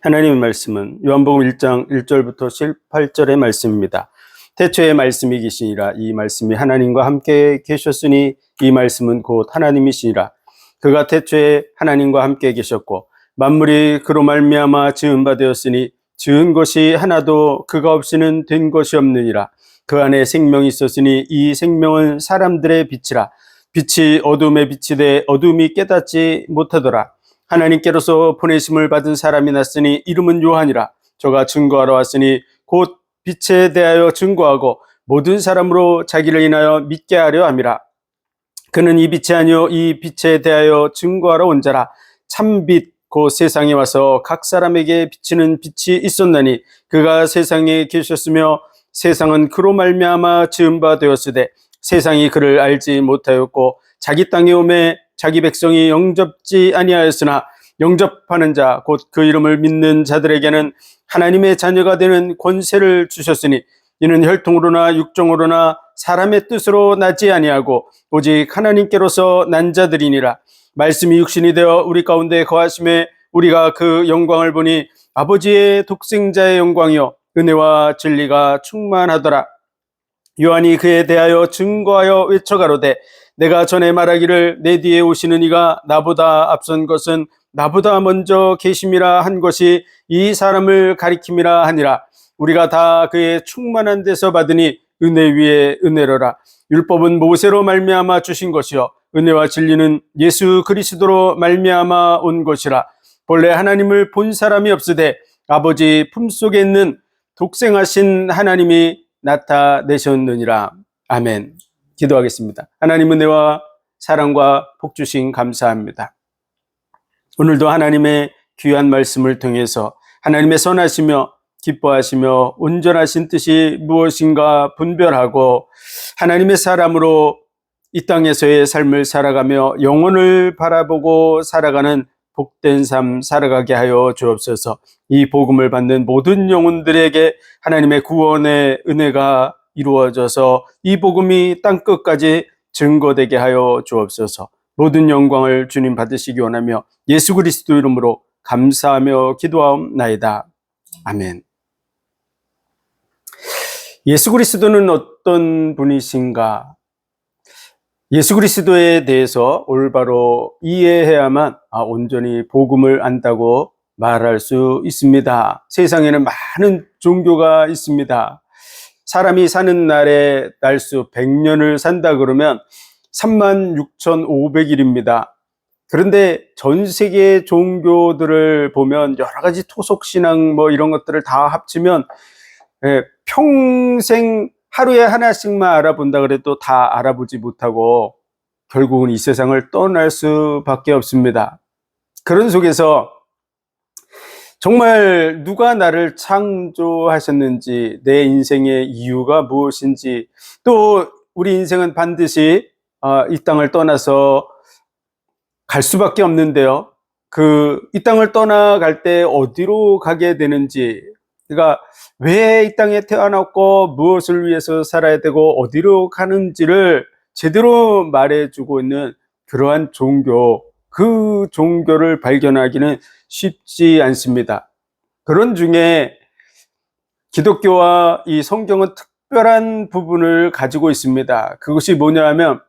하나님의 말씀은 요한복음 1장 1절부터 18절의 말씀입니다. 태초에 말씀이 계시니라. 이 말씀이 하나님과 함께 계셨으니 이 말씀은 곧 하나님이시니라. 그가 태초에 하나님과 함께 계셨고 만물이 그로 말미암아 지은 바 되었으니 지은 것이 하나도 그가 없이는 된 것이 없느니라. 그 안에 생명이 있었으니 이 생명은 사람들의 빛이라. 빛이 어둠에 비치되 어둠이 깨닫지 못하더라. 하나님께로서 보내심을 받은 사람이 났으니 이름은 요한이라. 저가 증거하러 왔으니 곧 빛에 대하여 증거하고 모든 사람으로 자기를 인하여 믿게 하려 함이라. 그는 이 빛이 아니요 이 빛에 대하여 증거하러 온 자라. 참빛 곧 세상에 와서 각 사람에게 비치는 빛이 있었나니 그가 세상에 계셨으며 세상은 그로 말미암아 지은 바 되었으되 세상이 그를 알지 못하였고 자기 땅에 오매 자기 백성이 영접지 아니하였으나 영접하는 자 곧 그 이름을 믿는 자들에게는 하나님의 자녀가 되는 권세를 주셨으니 이는 혈통으로나 육정으로나 사람의 뜻으로 나지 아니하고 오직 하나님께로서 난 자들이니라. 말씀이 육신이 되어 우리 가운데 거하심에 우리가 그 영광을 보니 아버지의 독생자의 영광이요 은혜와 진리가 충만하더라. 요한이 그에 대하여 증거하여 외쳐가로되 내가 전에 말하기를 내 뒤에 오시는 이가 나보다 앞선 것은 나보다 먼저 계심이라 한 것이 이 사람을 가리킴이라 하니라. 우리가 다 그의 충만한 데서 받으니 은혜 위에 은혜로라. 율법은 모세로 말미암아 주신 것이요 은혜와 진리는 예수 그리스도로 말미암아 온 것이라. 본래 하나님을 본 사람이 없으되 아버지 품속에 있는 독생하신 하나님이 나타내셨느니라. 아멘. 기도하겠습니다. 하나님 은혜와 사랑과 복 주신 감사합니다. 오늘도 하나님의 귀한 말씀을 통해서 하나님의 선하시며 기뻐하시며 온전하신 뜻이 무엇인가 분별하고 하나님의 사람으로 이 땅에서의 삶을 살아가며 영혼을 바라보고 살아가는 복된 삶 살아가게 하여 주옵소서. 이 복음을 받는 모든 영혼들에게 하나님의 구원의 은혜가 이루어져서 이 복음이 땅끝까지 증거되게 하여 주옵소서. 모든 영광을 주님 받으시기 원하며 예수 그리스도 이름으로 감사하며 기도하옵나이다. 아멘. 예수 그리스도는 어떤 분이신가? 예수 그리스도에 대해서 올바로 이해해야만 온전히 복음을 안다고 말할 수 있습니다. 세상에는 많은 종교가 있습니다. 사람이 사는 날에 날수 100년을 산다 그러면 36,500일입니다. 그런데 전 세계 종교들을 보면 여러 가지 토속신앙 이런 것들을 다 합치면 평생 하루에 하나씩만 알아본다 그래도 다 알아보지 못하고 결국은 이 세상을 떠날 수밖에 없습니다. 그런 속에서 정말 누가 나를 창조하셨는지, 내 인생의 이유가 무엇인지, 또 우리 인생은 반드시 이 땅을 떠나서 갈 수밖에 없는데요. 이 땅을 떠나갈 때 어디로 가게 되는지, 그러니까 왜 이 땅에 태어났고 무엇을 위해서 살아야 되고 어디로 가는지를 제대로 말해주고 있는 그러한 종교, 그 종교를 발견하기는 쉽지 않습니다. 그런 중에 기독교와 이 성경은 특별한 부분을 가지고 있습니다. 그것이 뭐냐 하면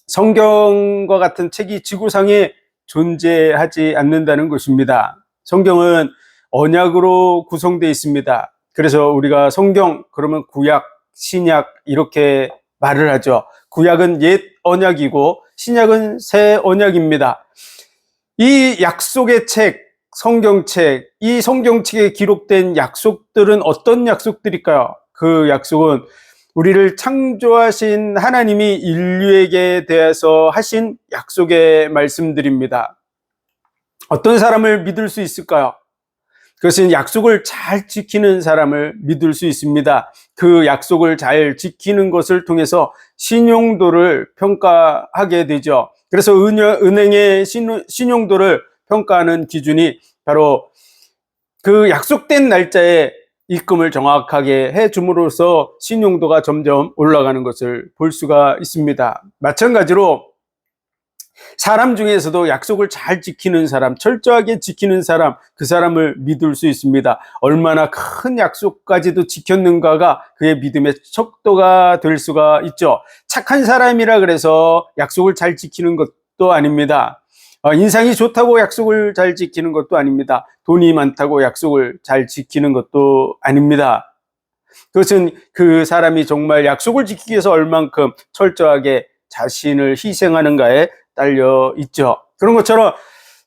성경과 같은 책이 지구상에 존재하지 않는다는 것입니다. 성경은 언약으로 구성되어 있습니다. 그래서 우리가 성경 그러면 구약, 신약 이렇게 말을 하죠. 구약은 옛 언약이고 신약은 새 언약입니다. 이 약속의 책, 성경책, 이 성경책에 기록된 약속들은 어떤 약속들일까요? 그 약속은 우리를 창조하신 하나님이 인류에게 대해서 하신 약속의 말씀들입니다. 어떤 사람을 믿을 수 있을까요? 그것은 약속을 잘 지키는 사람을 믿을 수 있습니다. 그 약속을 잘 지키는 것을 통해서 신용도를 평가하게 되죠. 그래서 은행의 신용도를 평가하는 기준이 바로 그 약속된 날짜에 입금을 정확하게 해줌으로써 신용도가 점점 올라가는 것을 볼 수가 있습니다. 마찬가지로 사람 중에서도 약속을 잘 지키는 사람, 철저하게 지키는 사람, 그 사람을 믿을 수 있습니다. 얼마나 큰 약속까지도 지켰는가가 그의 믿음의 척도가 될 수가 있죠. 착한 사람이라 그래서 약속을 잘 지키는 것도 아닙니다. 인상이 좋다고 약속을 잘 지키는 것도 아닙니다. 돈이 많다고 약속을 잘 지키는 것도 아닙니다. 그것은 그 사람이 정말 약속을 지키기 위해서 얼만큼 철저하게 자신을 희생하는가에 딸려 있죠. 그런 것처럼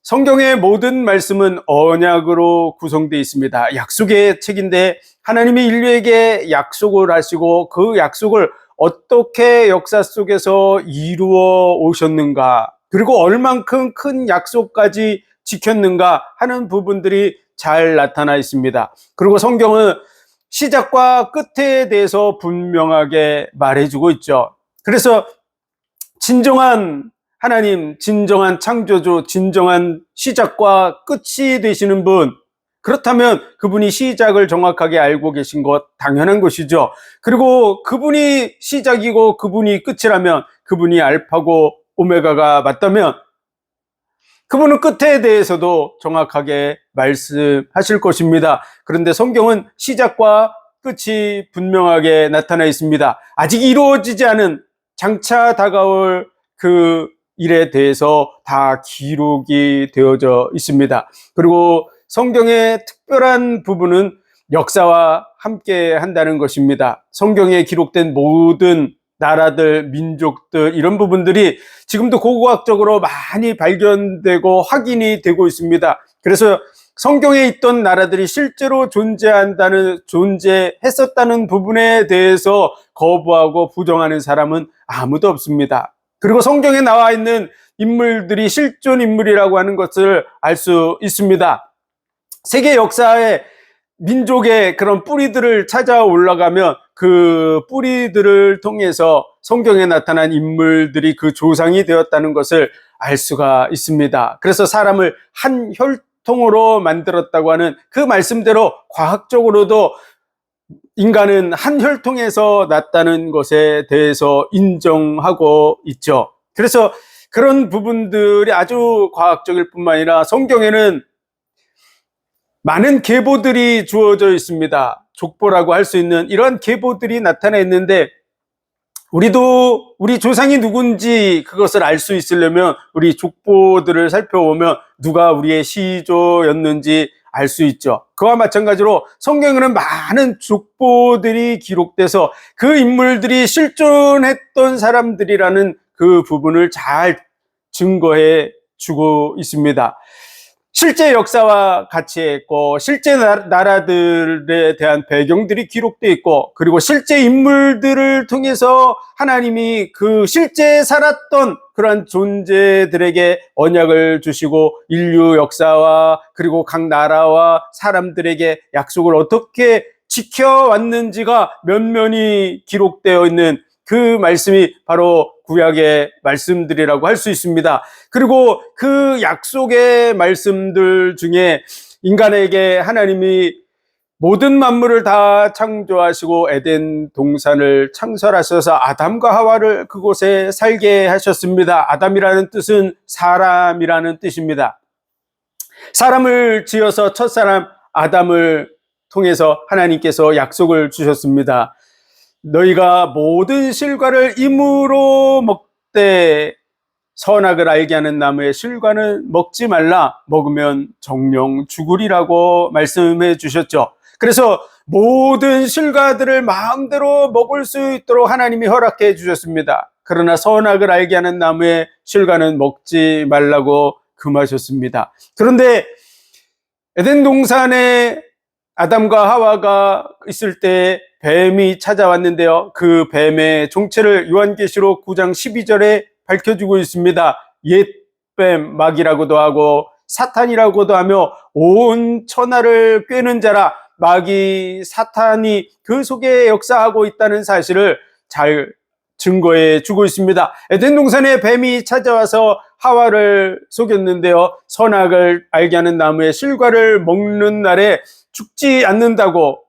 성경의 모든 말씀은 언약으로 구성되어 있습니다. 약속의 책인데 하나님이 인류에게 약속을 하시고 그 약속을 어떻게 역사 속에서 이루어 오셨는가, 그리고 얼만큼 큰 약속까지 지켰는가 하는 부분들이 잘 나타나 있습니다. 그리고 성경은 시작과 끝에 대해서 분명하게 말해주고 있죠. 그래서 진정한 하나님, 진정한 창조주, 진정한 시작과 끝이 되시는 분, 그렇다면 그분이 시작을 정확하게 알고 계신 것 당연한 것이죠. 그리고 그분이 시작이고 그분이 끝이라면, 그분이 알파고 오메가가 맞다면 그분은 끝에 대해서도 정확하게 말씀하실 것입니다. 그런데 성경은 시작과 끝이 분명하게 나타나 있습니다. 아직 이루어지지 않은, 장차 다가올 그 일에 대해서 다 기록이 되어져 있습니다. 그리고 성경의 특별한 부분은 역사와 함께 한다는 것입니다. 성경에 기록된 모든 나라들, 민족들, 이런 부분들이 지금도 고고학적으로 많이 발견되고 확인이 되고 있습니다. 그래서 성경에 있던 나라들이 실제로 존재했었다는 부분에 대해서 거부하고 부정하는 사람은 아무도 없습니다. 그리고 성경에 나와 있는 인물들이 실존 인물이라고 하는 것을 알 수 있습니다. 세계 역사에 민족의 그런 뿌리들을 찾아 올라가면 그 뿌리들을 통해서 성경에 나타난 인물들이 그 조상이 되었다는 것을 알 수가 있습니다. 그래서 사람을 한 혈통으로 만들었다고 하는 그 말씀대로 과학적으로도 인간은 한 혈통에서 났다는 것에 대해서 인정하고 있죠. 그래서 그런 부분들이 아주 과학적일 뿐만 아니라 성경에는 많은 계보들이 주어져 있습니다. 족보라고 할 수 있는 이런 계보들이 나타나 있는데, 우리도 우리 조상이 누군지 그것을 알 수 있으려면 우리 족보들을 살펴보면 누가 우리의 시조였는지 알 수 있죠. 그와 마찬가지로 성경에는 많은 족보들이 기록돼서 그 인물들이 실존했던 사람들이라는 그 부분을 잘 증거해 주고 있습니다. 실제 역사와 같이 했고, 실제 나라들에 대한 배경들이 기록되어 있고, 그리고 실제 인물들을 통해서 하나님이 그 실제 살았던 그러한 존재들에게 언약을 주시고 인류 역사와 그리고 각 나라와 사람들에게 약속을 어떻게 지켜왔는지가 면면히 기록되어 있는 그 말씀이 바로 구약의 말씀들이라고 할 수 있습니다. 그리고 그 약속의 말씀들 중에 인간에게 하나님이 모든 만물을 다 창조하시고 에덴 동산을 창설하셔서 아담과 하와를 그곳에 살게 하셨습니다. 아담이라는 뜻은 사람이라는 뜻입니다. 사람을 지어서 첫사람 아담을 통해서 하나님께서 약속을 주셨습니다. 너희가 모든 실과를 임으로 먹되 선악을 알게 하는 나무의 실과는 먹지 말라, 먹으면 정령 죽으리라고 말씀해 주셨죠. 그래서 모든 실과들을 마음대로 먹을 수 있도록 하나님이 허락해 주셨습니다. 그러나 선악을 알게 하는 나무의 실과는 먹지 말라고 금하셨습니다. 그런데 에덴 동산에 아담과 하와가 있을 때 뱀이 찾아왔는데요. 그 뱀의 정체를 요한계시록 9장 12절에 밝혀주고 있습니다. 옛뱀, 마귀라고도 하고 사탄이라고도 하며 온 천하를 꿰는 자라, 마귀 사탄이 그 속에 역사하고 있다는 사실을 잘 증거해 주고 있습니다. 에덴 동산에 뱀이 찾아와서 하와를 속였는데요. 선악을 알게 하는 나무의 실과를 먹는 날에 죽지 않는다고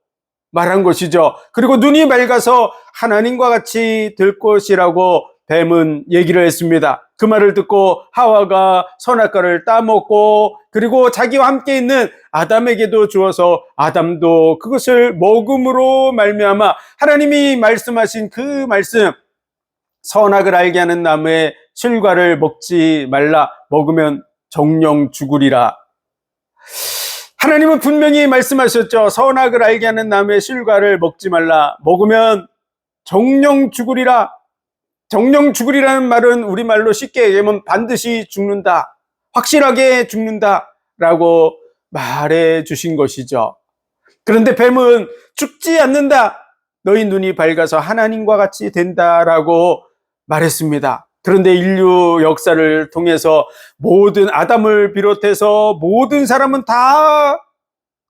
말한 것이죠. 그리고 눈이 맑아서 하나님과 같이 될 것이라고 뱀은 얘기를 했습니다. 그 말을 듣고 하와가 선악과를 따먹고 그리고 자기와 함께 있는 아담에게도 주어서 아담도 그것을 먹음으로 말미암아 하나님이 말씀하신 그 말씀, 선악을 알게 하는 나무의 실과를 먹지 말라, 먹으면 정령 죽으리라. 하나님은 분명히 말씀하셨죠. 선악을 알게 하는 나무의 실과를 먹지 말라, 먹으면 정령 죽으리라. 정령 죽으리라는 말은 우리말로 쉽게 얘기하면 반드시 죽는다, 확실하게 죽는다 라고 말해 주신 것이죠. 그런데 뱀은 죽지 않는다, 너희 눈이 밝아서 하나님과 같이 된다라고 말했습니다. 그런데 인류 역사를 통해서 모든 아담을 비롯해서 모든 사람은 다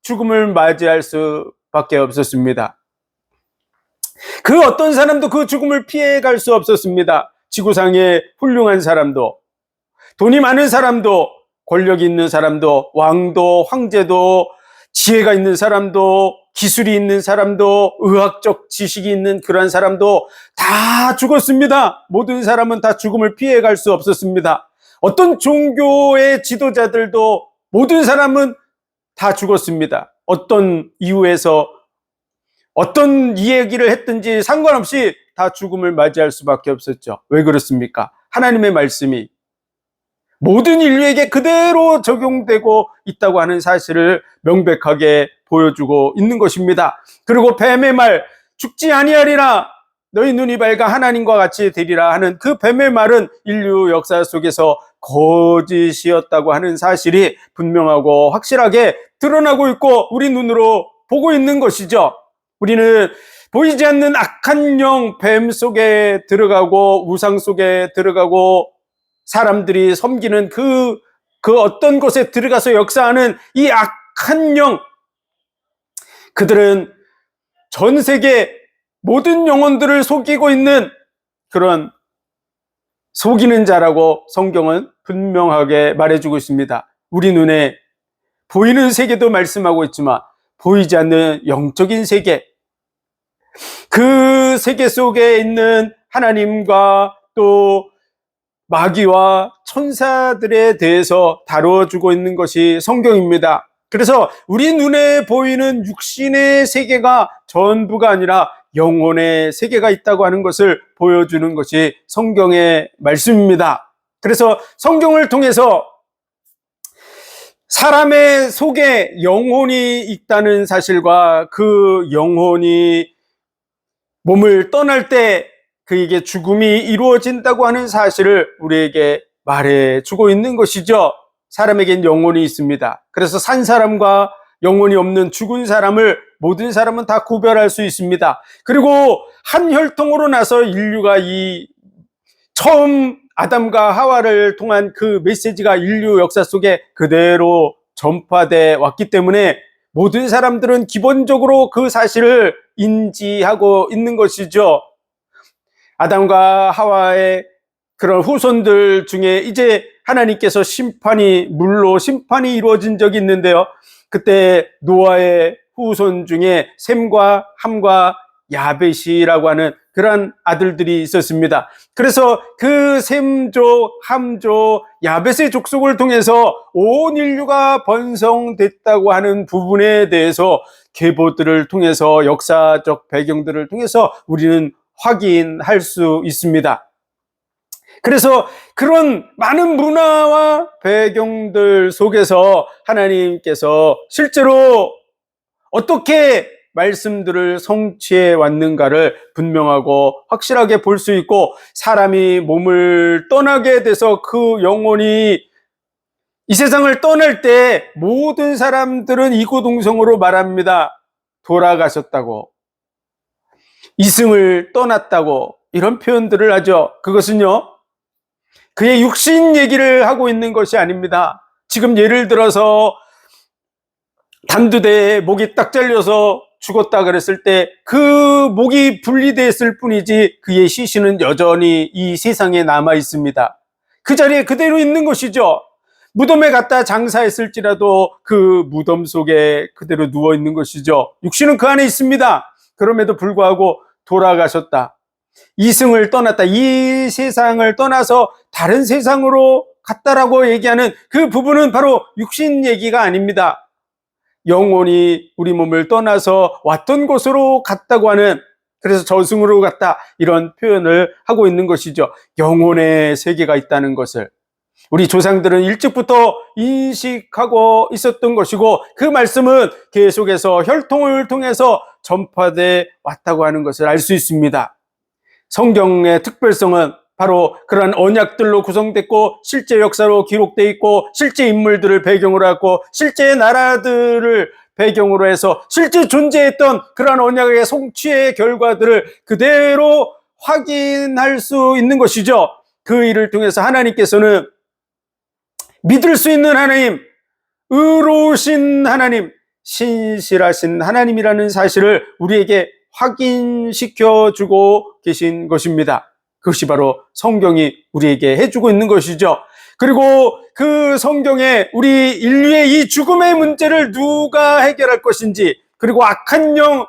죽음을 맞이할 수밖에 없었습니다. 그 어떤 사람도 그 죽음을 피해갈 수 없었습니다. 지구상의 훌륭한 사람도, 돈이 많은 사람도, 권력이 있는 사람도, 왕도, 황제도, 지혜가 있는 사람도, 기술이 있는 사람도, 의학적 지식이 있는 그런 사람도 다 죽었습니다. 모든 사람은 다 죽음을 피해갈 수 없었습니다. 어떤 종교의 지도자들도 모든 사람은 다 죽었습니다. 어떤 이유에서 어떤 이야기를 했든지 상관없이 다 죽음을 맞이할 수밖에 없었죠. 왜 그렇습니까? 하나님의 말씀이 모든 인류에게 그대로 적용되고 있다고 하는 사실을 명백하게 보여주고 있는 것입니다. 그리고 뱀의 말, 죽지 아니하리라, 너희 눈이 밝아 하나님과 같이 되리라 하는 그 뱀의 말은 인류 역사 속에서 거짓이었다고 하는 사실이 분명하고 확실하게 드러나고 있고 우리 눈으로 보고 있는 것이죠. 우리는 보이지 않는 악한 영, 뱀 속에 들어가고 우상 속에 들어가고 사람들이 섬기는 그 어떤 곳에 들어가서 역사하는 이 악한 영, 그들은 전 세계 모든 영혼들을 속이고 있는 그런 속이는 자라고 성경은 분명하게 말해주고 있습니다. 우리 눈에 보이는 세계도 말씀하고 있지만 보이지 않는 영적인 세계, 그 세계 속에 있는 하나님과 또 마귀와 천사들에 대해서 다뤄주고 있는 것이 성경입니다. 그래서 우리 눈에 보이는 육신의 세계가 전부가 아니라 영혼의 세계가 있다고 하는 것을 보여주는 것이 성경의 말씀입니다. 그래서 성경을 통해서 사람의 속에 영혼이 있다는 사실과 그 영혼이 몸을 떠날 때 그에게 죽음이 이루어진다고 하는 사실을 우리에게 말해주고 있는 것이죠. 사람에겐 영혼이 있습니다. 그래서 산 사람과 영혼이 없는 죽은 사람을 모든 사람은 다 구별할 수 있습니다. 그리고 한 혈통으로 나서 인류가 이 처음 아담과 하와를 통한 그 메시지가 인류 역사 속에 그대로 전파돼 왔기 때문에 모든 사람들은 기본적으로 그 사실을 인지하고 있는 것이죠. 아담과 하와의 그런 후손들 중에 이제 하나님께서 물로 심판이 이루어진 적이 있는데요. 그때 노아의 후손 중에 셈과 함과 야벳이라고 하는 그런 아들들이 있었습니다. 그래서 그 셈족, 함족, 야벳의 족속을 통해서 온 인류가 번성됐다고 하는 부분에 대해서 계보들을 통해서 역사적 배경들을 통해서 우리는 확인할 수 있습니다. 그래서 그런 많은 문화와 배경들 속에서 하나님께서 실제로 어떻게 말씀들을 성취해 왔는가를 분명하고 확실하게 볼 수 있고, 사람이 몸을 떠나게 돼서 그 영혼이 이 세상을 떠날 때 모든 사람들은 이구동성으로 말합니다. 돌아가셨다고, 이승을 떠났다고, 이런 표현들을 하죠. 그것은요, 그의 육신 얘기를 하고 있는 것이 아닙니다. 지금 예를 들어서 단두대에 목이 딱 잘려서 죽었다 그랬을 때 그 목이 분리됐을 뿐이지 그의 시신은 여전히 이 세상에 남아 있습니다. 그 자리에 그대로 있는 것이죠. 무덤에 갔다 장사했을지라도 그 무덤 속에 그대로 누워 있는 것이죠. 육신은 그 안에 있습니다. 그럼에도 불구하고 돌아가셨다. 이승을 떠났다, 이 세상을 떠나서 다른 세상으로 갔다라고 얘기하는 그 부분은 바로 육신 얘기가 아닙니다. 영혼이 우리 몸을 떠나서 왔던 곳으로 갔다고 하는, 그래서 저승으로 갔다, 이런 표현을 하고 있는 것이죠. 영혼의 세계가 있다는 것을 우리 조상들은 일찍부터 인식하고 있었던 것이고, 그 말씀은 계속해서 혈통을 통해서 전파돼 왔다고 하는 것을 알 수 있습니다. 성경의 특별성은 바로 그러한 언약들로 구성됐고, 실제 역사로 기록되어 있고, 실제 인물들을 배경으로 하고, 실제 나라들을 배경으로 해서 실제 존재했던 그러한 언약의 성취의 결과들을 그대로 확인할 수 있는 것이죠. 그 일을 통해서 하나님께서는 믿을 수 있는 하나님, 의로우신 하나님, 신실하신 하나님이라는 사실을 우리에게 확인시켜 주고 계신 것입니다. 그것이 바로 성경이 우리에게 해주고 있는 것이죠. 그리고 그 성경에 우리 인류의 이 죽음의 문제를 누가 해결할 것인지, 그리고 악한 영,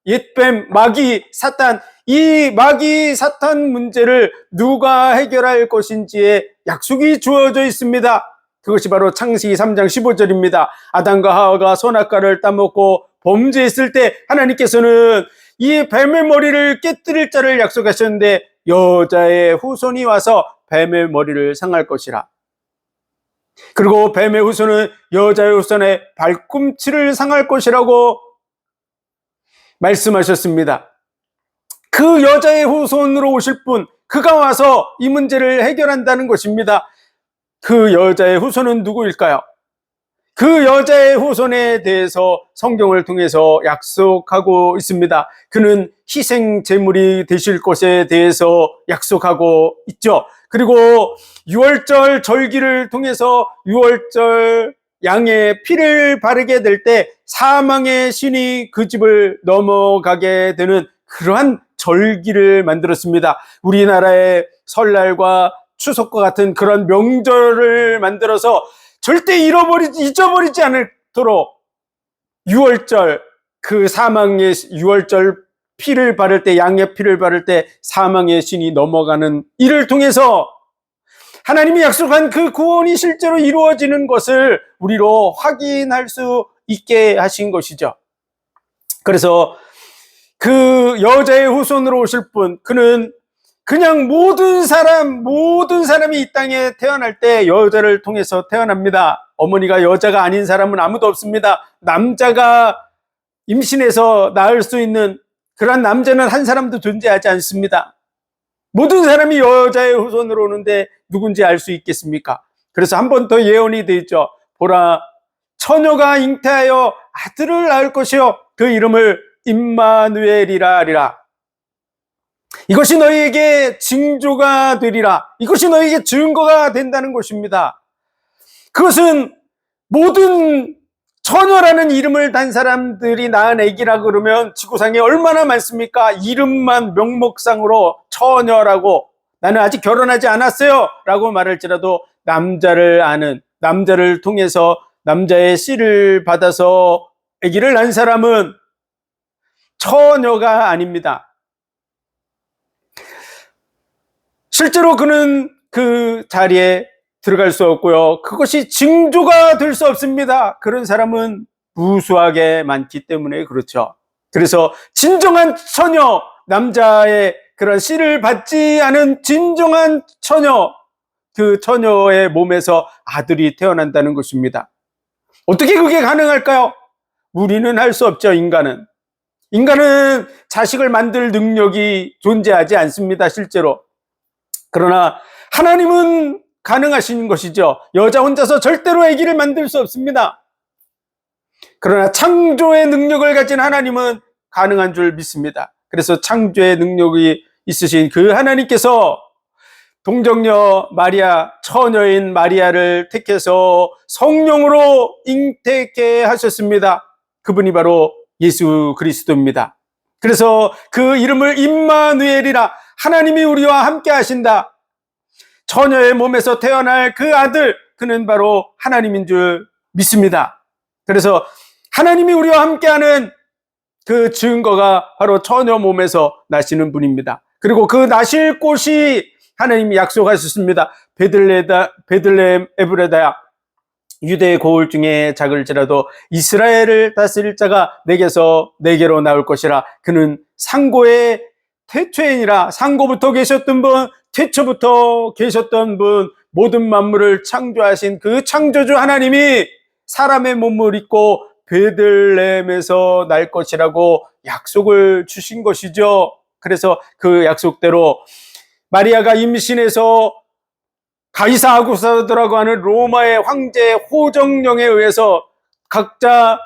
옛뱀, 마귀, 사탄, 이 마귀, 사탄 문제를 누가 해결할 것인지에 약속이 주어져 있습니다. 그것이 바로 창세기 3장 15절입니다. 아담과 하와가 선악과를 따먹고 범죄했을 때 하나님께서는 이 뱀의 머리를 깨뜨릴 자를 약속하셨는데, 여자의 후손이 와서 뱀의 머리를 상할 것이라. 그리고 뱀의 후손은 여자의 후손의 발꿈치를 상할 것이라고 말씀하셨습니다. 그 여자의 후손으로 오실 분, 그가 와서 이 문제를 해결한다는 것입니다. 그 여자의 후손은 누구일까요? 그 여자의 후손에 대해서 성경을 통해서 약속하고 있습니다. 그는 희생 제물이 되실 것에 대해서 약속하고 있죠. 그리고 유월절 절기를 통해서 유월절 양의 피를 바르게 될 때 사망의 신이 그 집을 넘어가게 되는 그러한 절기를 만들었습니다. 우리나라의 설날과 추석과 같은 그런 명절을 만들어서 절대 잊어버리지 않도록 유월절, 그 사망의 유월절 피를 바를 때, 양의 피를 바를 때 사망의 신이 넘어가는 이를 통해서 하나님이 약속한 그 구원이 실제로 이루어지는 것을 우리로 확인할 수 있게 하신 것이죠. 그래서 그 여자의 후손으로 오실 분, 그는 그냥 모든 사람이 이 땅에 태어날 때 여자를 통해서 태어납니다. 어머니가 여자가 아닌 사람은 아무도 없습니다. 남자가 임신해서 낳을 수 있는 그런 남자는 한 사람도 존재하지 않습니다. 모든 사람이 여자의 후손으로 오는데 누군지 알 수 있겠습니까? 그래서 한 번 더 예언이 되어 있죠. 보라, 처녀가 잉태하여 아들을 낳을 것이요, 그 이름을 임마누엘이라 하리라. 이것이 너희에게 징조가 되리라. 이것이 너희에게 증거가 된다는 것입니다. 그것은 모든 처녀라는 이름을 단 사람들이 낳은 아기라 그러면 지구상에 얼마나 많습니까? 이름만 명목상으로 처녀라고, 나는 아직 결혼하지 않았어요 라고 말할지라도 남자를 아는, 남자를 통해서 남자의 씨를 받아서 아기를 낳은 사람은 처녀가 아닙니다. 실제로 그는 그 자리에 들어갈 수 없고요. 그것이 징조가 될 수 없습니다. 그런 사람은 무수하게 많기 때문에 그렇죠. 그래서 진정한 처녀, 남자의 그런 씨를 받지 않은 진정한 처녀, 그 처녀의 몸에서 아들이 태어난다는 것입니다. 어떻게 그게 가능할까요? 우리는 할 수 없죠. 인간은 자식을 만들 능력이 존재하지 않습니다. 실제로. 그러나 하나님은 가능하신 것이죠. 여자 혼자서 절대로 아기를 만들 수 없습니다. 그러나 창조의 능력을 가진 하나님은 가능한 줄 믿습니다. 그래서 창조의 능력이 있으신 그 하나님께서 동정녀 마리아, 처녀인 마리아를 택해서 성령으로 잉태케 하셨습니다. 그분이 바로 예수 그리스도입니다. 그래서 그 이름을 임마누엘이라, 하나님이 우리와 함께 하신다. 처녀의 몸에서 태어날 그 아들, 그는 바로 하나님인 줄 믿습니다. 그래서 하나님이 우리와 함께하는 그 증거가 바로 처녀 몸에서 나시는 분입니다. 그리고 그 나실 곳이 하나님이 약속하셨습니다. 베들레헴 에브라다야, 유대의 고을 중에 작을지라도 이스라엘을 다스릴 자가 내게로 나올 것이라. 그는 상고의 태초이니라. 상고부터 계셨던 분, 태초부터 계셨던 분, 모든 만물을 창조하신 그 창조주 하나님이 사람의 몸을 입고 베들레헴에서 날 것이라고 약속을 주신 것이죠. 그래서 그 약속대로 마리아가 임신해서 가이사 아구스토라고 하는 로마의 황제 호정령에 의해서 각자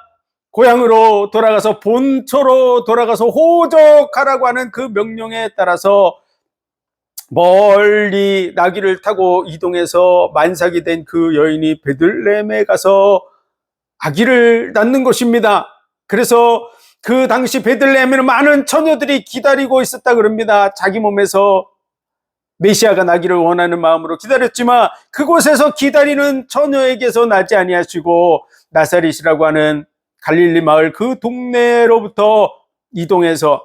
고향으로 돌아가서 본토로 돌아가서 호적하라고 하는 그 명령에 따라서 멀리 나귀를 타고 이동해서 만삭이 된 그 여인이 베들레헴에 가서 아기를 낳는 것입니다. 그래서 그 당시 베들레헴에는 많은 처녀들이 기다리고 있었다 그럽니다. 자기 몸에서 메시아가 나기를 원하는 마음으로 기다렸지만 그곳에서 기다리는 처녀에게서 나지 아니하시고 나사렛이라고 하는 갈릴리 마을 그 동네로부터 이동해서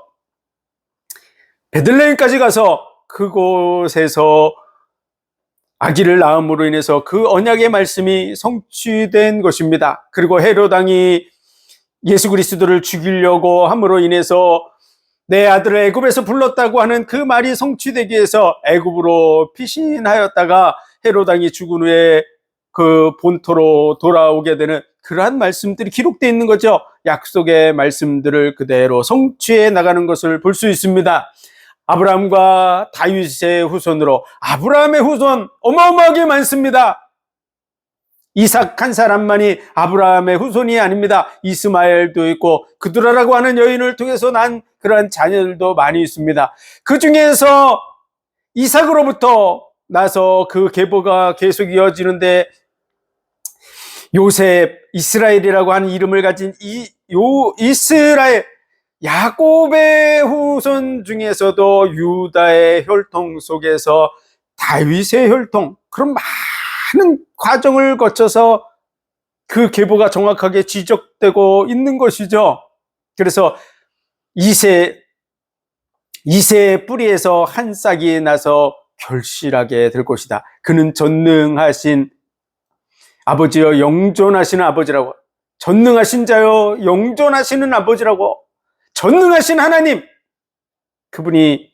베들레헴까지 가서 그곳에서 아기를 낳음으로 인해서 그 언약의 말씀이 성취된 것입니다. 그리고 헤롯 왕이 예수 그리스도를 죽이려고 함으로 인해서 내 아들을 애굽에서 불렀다고 하는 그 말이 성취되기 위해서 애굽으로 피신하였다가 헤롯 왕이 죽은 후에 그 본토로 돌아오게 되는 그러한 말씀들이 기록되어 있는 거죠. 약속의 말씀들을 그대로 성취해 나가는 것을 볼 수 있습니다. 아브라함과 다윗의 후손으로, 아브라함의 후손 어마어마하게 많습니다. 이삭 한 사람만이 아브라함의 후손이 아닙니다. 이스마엘도 있고 그두라라고 하는 여인을 통해서 난 그러한 자녀들도 많이 있습니다. 그 중에서 이삭으로부터 나서 그 계보가 계속 이어지는데 요셉, 이스라엘이라고 하는 이름을 가진 이스라엘, 야곱의 후손 중에서도 유다의 혈통 속에서 다윗의 혈통, 그런 많은 과정을 거쳐서 그 계보가 정확하게 지적되고 있는 것이죠. 그래서 이새의 뿌리에서 한 싹이 나서 결실하게 될 것이다. 그는 전능하신 아버지여 영존하시는 아버지라고, 전능하신 자여 영존하시는 아버지라고, 전능하신 하나님, 그분이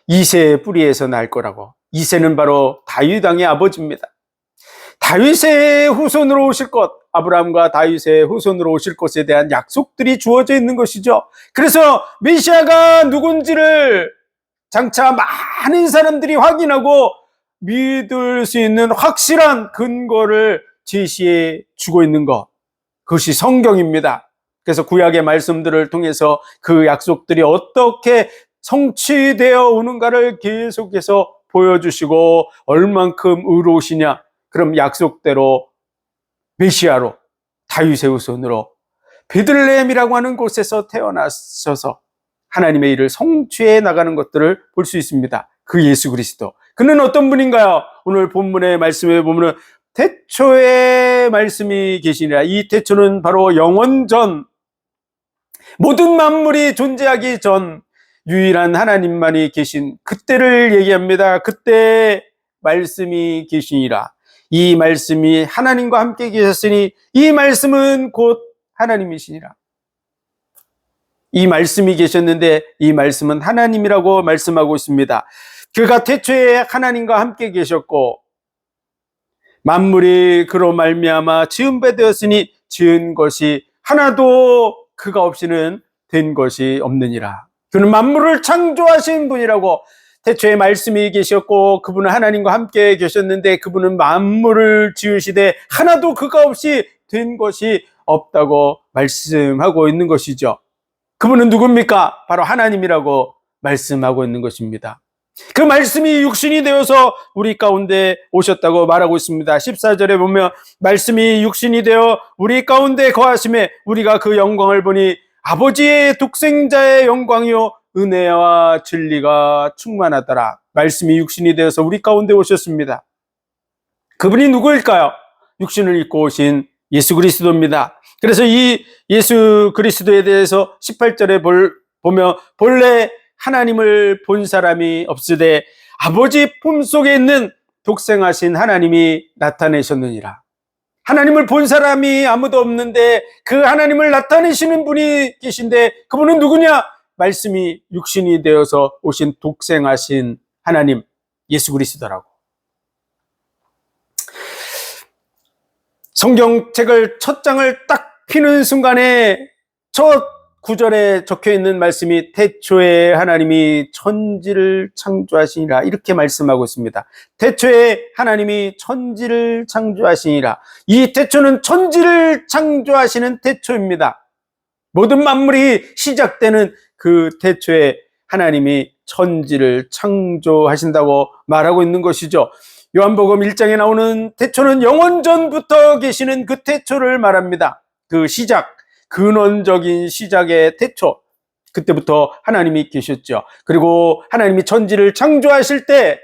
이새의 뿌리에서 날 거라고. 이새는 바로 다윗 왕의 아버지입니다. 다윗의 후손으로 오실 것, 아브라함과 다윗의 후손으로 오실 것에 대한 약속들이 주어져 있는 것이죠. 그래서 메시아가 누군지를 장차 많은 사람들이 확인하고 믿을 수 있는 확실한 근거를 제시해 주고 있는 것, 그것이 성경입니다. 그래서 구약의 말씀들을 통해서 그 약속들이 어떻게 성취되어 오는가를 계속해서 보여주시고 얼만큼 의로우시냐, 그럼 약속대로 메시아로 다윗의 후손으로 베들레헴이라고 하는 곳에서 태어나셔서 하나님의 일을 성취해 나가는 것들을 볼 수 있습니다. 그 예수 그리스도, 그는 어떤 분인가요? 오늘 본문의 말씀에 보면 태초에 말씀이 계시니라. 이 태초는 바로 영원 전, 모든 만물이 존재하기 전 유일한 하나님만이 계신 그때를 얘기합니다. 그때 말씀이 계시니라. 이 말씀이 하나님과 함께 계셨으니 이 말씀은 곧 하나님이시니라. 이 말씀이 계셨는데 이 말씀은 하나님이라고 말씀하고 있습니다. 그가 태초에 하나님과 함께 계셨고 만물이 그로 말미암아 지은 바 되었으니 지은 것이 하나도 그가 없이는 된 것이 없느니라. 그는 만물을 창조하신 분이라고. 태초에 말씀이 계셨고 그분은 하나님과 함께 계셨는데 그분은 만물을 지으시되 하나도 그가 없이 된 것이 없다고 말씀하고 있는 것이죠. 그분은 누굽니까? 바로 하나님이라고 말씀하고 있는 것입니다. 그 말씀이 육신이 되어서 우리 가운데 오셨다고 말하고 있습니다. 14절에 보면 말씀이 육신이 되어 우리 가운데 거하심에 우리가 그 영광을 보니 아버지의 독생자의 영광이요 은혜와 진리가 충만하더라. 말씀이 육신이 되어서 우리 가운데 오셨습니다. 그분이 누구일까요? 육신을 입고 오신 예수 그리스도입니다. 그래서 이 예수 그리스도에 대해서 18절에 보면 본래 하나님을 본 사람이 없으되 아버지 품속에 있는 독생하신 하나님이 나타내셨느니라. 하나님을 본 사람이 아무도 없는데 그 하나님을 나타내시는 분이 계신데 그분은 누구냐? 말씀이 육신이 되어서 오신 독생하신 하나님 예수 그리스도라고. 성경책을 첫 장을 딱 피는 순간에 첫 구절에 적혀 있는 말씀이 태초에 하나님이 천지를 창조하시니라 이렇게 말씀하고 있습니다. 태초에 하나님이 천지를 창조하시니라. 이 태초는 천지를 창조하시는 태초입니다. 모든 만물이 시작되는 그 태초에 하나님이 천지를 창조하신다고 말하고 있는 것이죠. 요한복음 1장에 나오는 태초는 영원전부터 계시는 그 태초를 말합니다. 그 시작, 근원적인 시작의 태초, 그때부터 하나님이 계셨죠. 그리고 하나님이 천지를 창조하실 때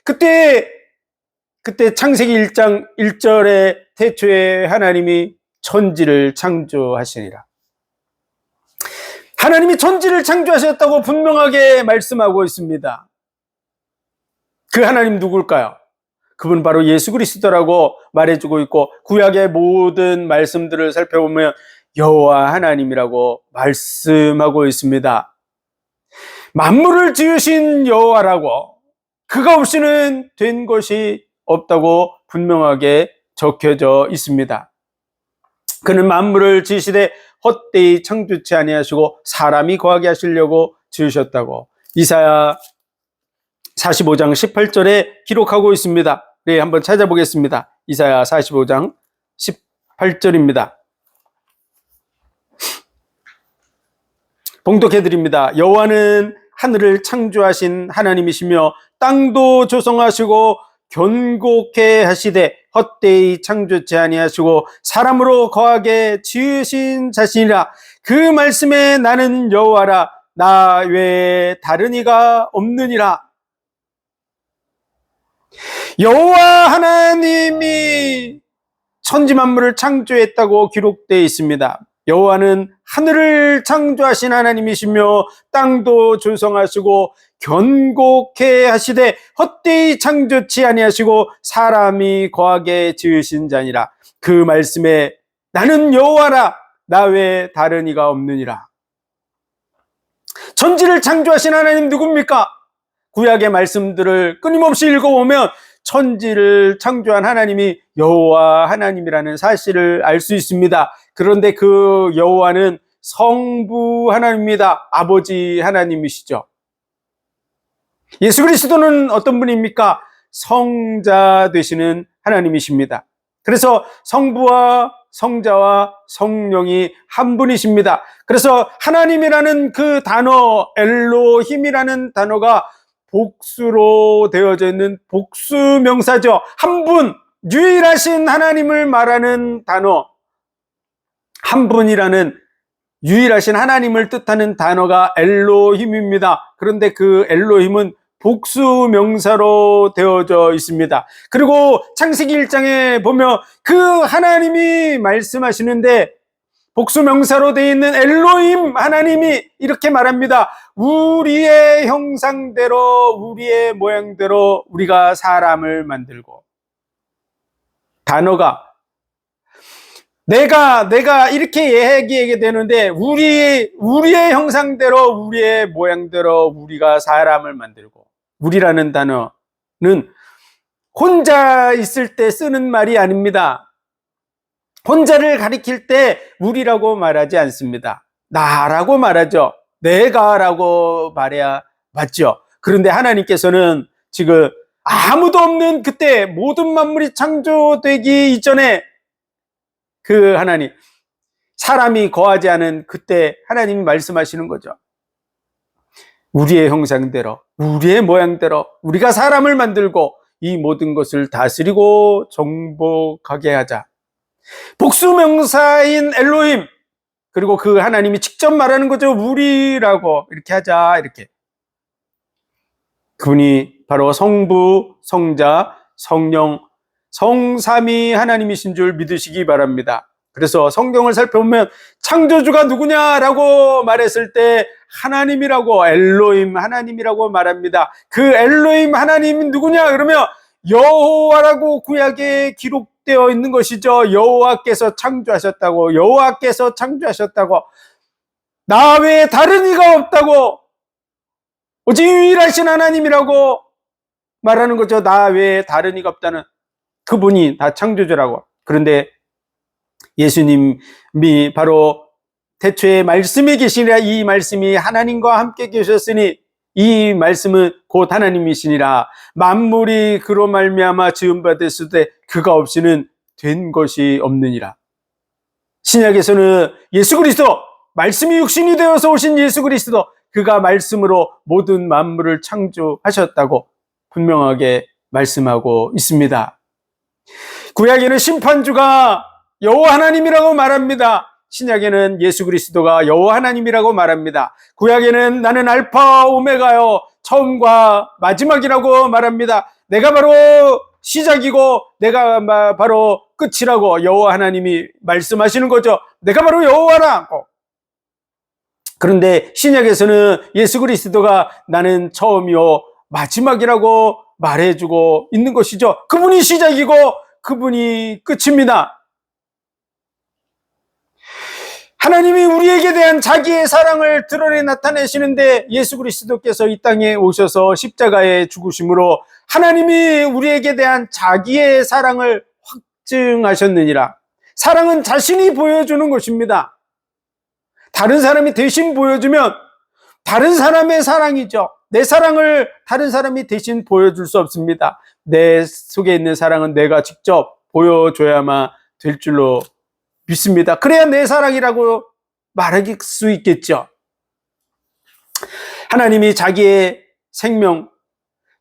그때 창세기 1장 1절에 태초에 하나님이 천지를 창조하시니라. 하나님이 천지를 창조하셨다고 분명하게 말씀하고 있습니다. 그 하나님 누굴까요? 그분 바로 예수 그리스도라고 말해주고 있고 구약의 모든 말씀들을 살펴보면 여호와 하나님이라고 말씀하고 있습니다. 만물을 지으신 여호와라고, 그가 없이는 된 것이 없다고 분명하게 적혀져 있습니다. 그는 만물을 지으시되 헛되이 창조치 아니하시고 사람이 거하게 하시려고 지으셨다고 이사야 45장 18절에 기록하고 있습니다. 네, 한번 찾아보겠습니다. 이사야 45장 18절입니다. 봉독해드립니다. 여호와는 하늘을 창조하신 하나님이시며 땅도 조성하시고 견고케 하시되 헛되이 창조치 아니하시고 사람으로 거하게 지으신 자신이라. 그 말씀에 나는 여호와라, 나 외에 다른 이가 없느니라. 여호와 하나님이 천지 만물을 창조했다고 기록되어 있습니다. 여호와는 하늘을 창조하신 하나님이시며 땅도 조성하시고 견고케 하시되 헛되이 창조치 아니하시고 사람이 거하게 지으신 자니라. 그 말씀에 나는 여호와라, 나 외에 다른 이가 없느니라. 천지를 창조하신 하나님 누굽니까? 구약의 말씀들을 끊임없이 읽어보면 천지를 창조한 하나님이 여호와 하나님이라는 사실을 알 수 있습니다. 그런데 그 여호와는 성부 하나님입니다. 아버지 하나님이시죠. 예수 그리스도는 어떤 분입니까? 성자 되시는 하나님이십니다. 그래서 성부와 성자와 성령이 한 분이십니다. 그래서 하나님이라는 그 단어, 엘로힘이라는 단어가 복수로 되어져 있는 복수명사죠. 한 분, 유일하신 하나님을 말하는 단어, 한 분이라는 유일하신 하나님을 뜻하는 단어가 엘로힘입니다. 그런데 그 엘로힘은 복수명사로 되어져 있습니다. 그리고 창세기 1장에 보면 그 하나님이 말씀하시는데 복수명사로 되어 있는 엘로힘 하나님이 이렇게 말합니다. 우리의 형상대로 우리의 모양대로 우리가 사람을 만들고, 단어가 내가 이렇게 얘기하게 되는데 우리의 형상대로 우리의 모양대로 우리가 사람을 만들고, 우리라는 단어는 혼자 있을 때 쓰는 말이 아닙니다. 혼자를 가리킬 때 우리라고 말하지 않습니다. 나라고 말하죠. 내가라고 말해야 맞죠. 그런데 하나님께서는 지금 아무도 없는 그때 모든 만물이 창조되기 이전에 그 하나님, 사람이 거하지 않은 그때 하나님이 말씀하시는 거죠. 우리의 형상대로 우리의 모양대로 우리가 사람을 만들고 이 모든 것을 다스리고 정복하게 하자. 복수명사인 엘로힘, 그리고 그 하나님이 직접 말하는 거죠. 우리라고 이렇게 하자, 이렇게. 그분이 바로 성부, 성자, 성령, 성삼위 하나님이신 줄 믿으시기 바랍니다. 그래서 성경을 살펴보면 창조주가 누구냐라고 말했을 때 하나님이라고, 엘로힘 하나님이라고 말합니다. 그 엘로힘 하나님이 누구냐 그러면 여호와라고 구약에 기록되어 있는 것이죠. 여호와께서 창조하셨다고, 여호와께서 창조하셨다고, 나 외에 다른 이가 없다고, 오직 유일하신 하나님이라고 말하는 거죠. 나 외에 다른 이가 없다는, 그분이 다 창조주라고. 그런데 예수님이 바로 태초에 말씀이 계시니라, 이 말씀이 하나님과 함께 계셨으니 이 말씀은 곧 하나님이시니라. 만물이 그로 말미암아 지음받았을 때 그가 없이는 된 것이 없느니라. 신약에서는 예수 그리스도, 말씀이 육신이 되어서 오신 예수 그리스도, 그가 말씀으로 모든 만물을 창조하셨다고 분명하게 말씀하고 있습니다. 구약에는 심판주가 여호와 하나님이라고 말합니다. 신약에는 예수 그리스도가 여호와 하나님이라고 말합니다. 구약에는 나는 알파 오메가요, 처음과 마지막이라고 말합니다. 내가 바로 시작이고 내가 바로 끝이라고 여호와 하나님이 말씀하시는 거죠. 내가 바로 여호와라고. 그런데 신약에서는 예수 그리스도가 나는 처음이요 마지막이라고 말해주고 있는 것이죠. 그분이 시작이고 그분이 끝입니다. 하나님이 우리에게 대한 자기의 사랑을 드러내 나타내시는데 예수 그리스도께서 이 땅에 오셔서 십자가에 죽으심으로 하나님이 우리에게 대한 자기의 사랑을 확증하셨느니라. 사랑은 자신이 보여주는 것입니다. 다른 사람이 대신 보여주면 다른 사람의 사랑이죠. 내 사랑을 다른 사람이 대신 보여줄 수 없습니다. 내 속에 있는 사랑은 내가 직접 보여줘야만 될 줄로 믿습니다. 그래야 내 사랑이라고 말할 수 있겠죠. 하나님이 자기의 생명,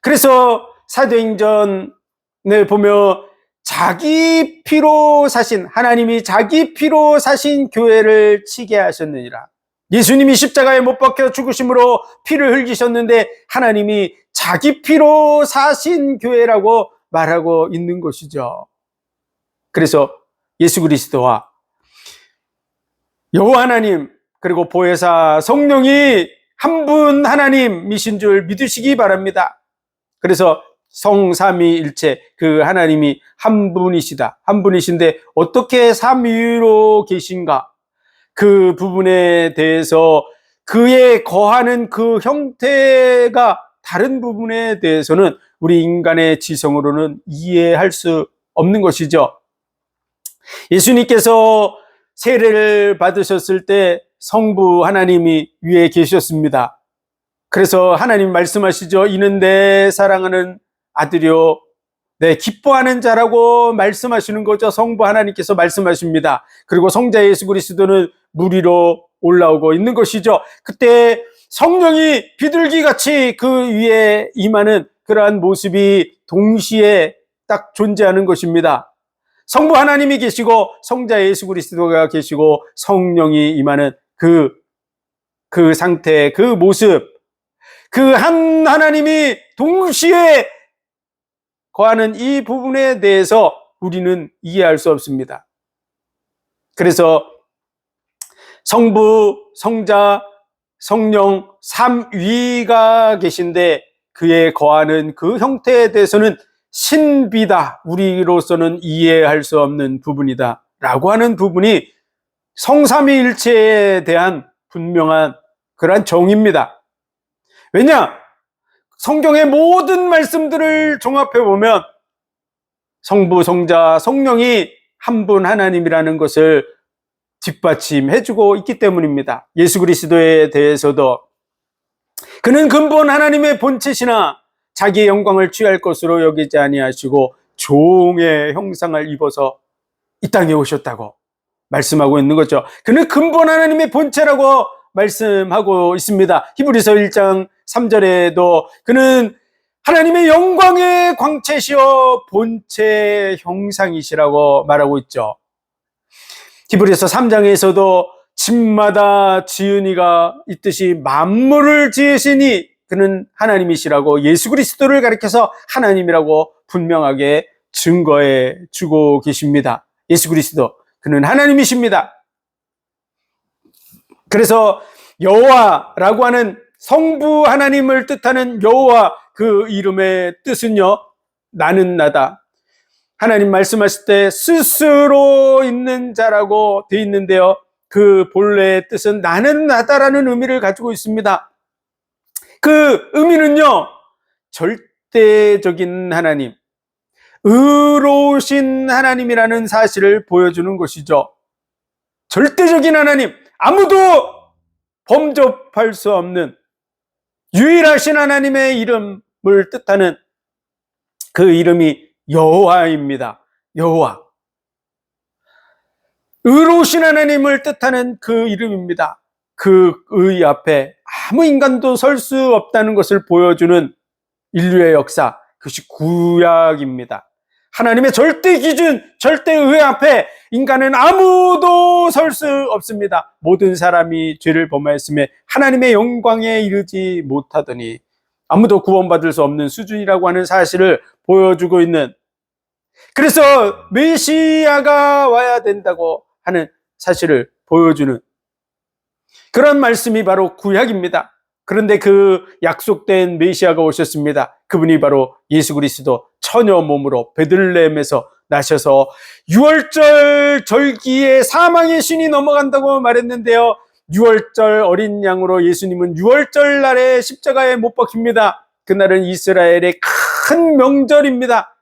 그래서 사도행전에 보면 자기 피로 사신, 하나님이 자기 피로 사신 교회를 치게 하셨느니라. 예수님이 십자가에 못 박혀 죽으심으로 피를 흘리셨는데 하나님이 자기 피로 사신 교회라고 말하고 있는 것이죠. 그래서 예수 그리스도와 여호와 하나님 그리고 보혜사 성령이 한 분 하나님이신 줄 믿으시기 바랍니다. 그래서 성삼위일체, 그 하나님이 한 분이시다. 한 분이신데 어떻게 삼위로 계신가? 그 부분에 대해서 그의 거하는 그 형태가 다른 부분에 대해서는 우리 인간의 지성으로는 이해할 수 없는 것이죠. 예수님께서 세례를 받으셨을 때 성부 하나님이 위에 계셨습니다. 그래서 하나님 말씀하시죠. 이는 내 사랑하는 아들이요 내 기뻐하는 자라고 말씀하시는 거죠. 성부 하나님께서 말씀하십니다. 그리고 성자 예수 그리스도는 물 위로 올라오고 있는 것이죠. 그때 성령이 비둘기같이 그 위에 임하는 그러한 모습이 동시에 딱 존재하는 것입니다. 성부 하나님이 계시고 성자 예수 그리스도가 계시고 성령이 임하는 그 상태, 그 모습, 그 한 하나님이 동시에 거하는 이 부분에 대해서 우리는 이해할 수 없습니다. 그래서 성부, 성자, 성령 삼위가 계신데 그에 거하는 그 형태에 대해서는 신비다, 우리로서는 이해할 수 없는 부분이다 라고 하는 부분이 성삼위일체에 대한 분명한 그러한 정의입니다. 왜냐? 성경의 모든 말씀들을 종합해보면 성부, 성자, 성령이 한 분 하나님이라는 것을 뒷받침해주고 있기 때문입니다. 예수 그리스도에 대해서도 그는 근본 하나님의 본체시나 자기의 영광을 취할 것으로 여기지 아니하시고 종의 형상을 입어서 이 땅에 오셨다고 말씀하고 있는 거죠. 그는 근본 하나님의 본체라고 말씀하고 있습니다. 히브리서 1장 3절에도 그는 하나님의 영광의 광채시여 본체 형상이시라고 말하고 있죠. 히브리서 3장에서도 집마다 지은이가 있듯이 만물을 지으시니 그는 하나님이시라고 예수 그리스도를 가리켜서 하나님이라고 분명하게 증거해 주고 계십니다. 예수 그리스도, 그는 하나님이십니다. 그래서 여호와라고 하는 성부 하나님을 뜻하는 여호와, 그 이름의 뜻은요, 나는 나다. 하나님 말씀하실 때 스스로 있는 자라고 되어 있는데요, 그 본래의 뜻은 나는 나다라는 의미를 가지고 있습니다. 그 의미는요, 절대적인 하나님, 의로우신 하나님이라는 사실을 보여주는 것이죠. 절대적인 하나님, 아무도 범접할 수 없는 유일하신 하나님의 이름을 뜻하는 그 이름이 여호와입니다. 여호와, 의로우신 하나님을 뜻하는 그 이름입니다. 그 의 앞에 아무 인간도 설 수 없다는 것을 보여주는 인류의 역사, 그것이 구약입니다. 하나님의 절대 기준, 절대의 앞에 인간은 아무도 설 수 없습니다. 모든 사람이 죄를 범하였으며 하나님의 영광에 이르지 못하더니 아무도 구원받을 수 없는 수준이라고 하는 사실을 보여주고 있는, 그래서 메시아가 와야 된다고 하는 사실을 보여주는 그런 말씀이 바로 구약입니다. 그런데 그 약속된 메시아가 오셨습니다. 그분이 바로 예수 그리스도, 처녀 몸으로 베들레헴에서 나셔서 6월절 절기에 사망의 신이 넘어간다고 말했는데요, 6월절 어린 양으로 예수님은 6월절 날에 십자가에 못 박힙니다. 그날은 이스라엘의 큰 명절입니다.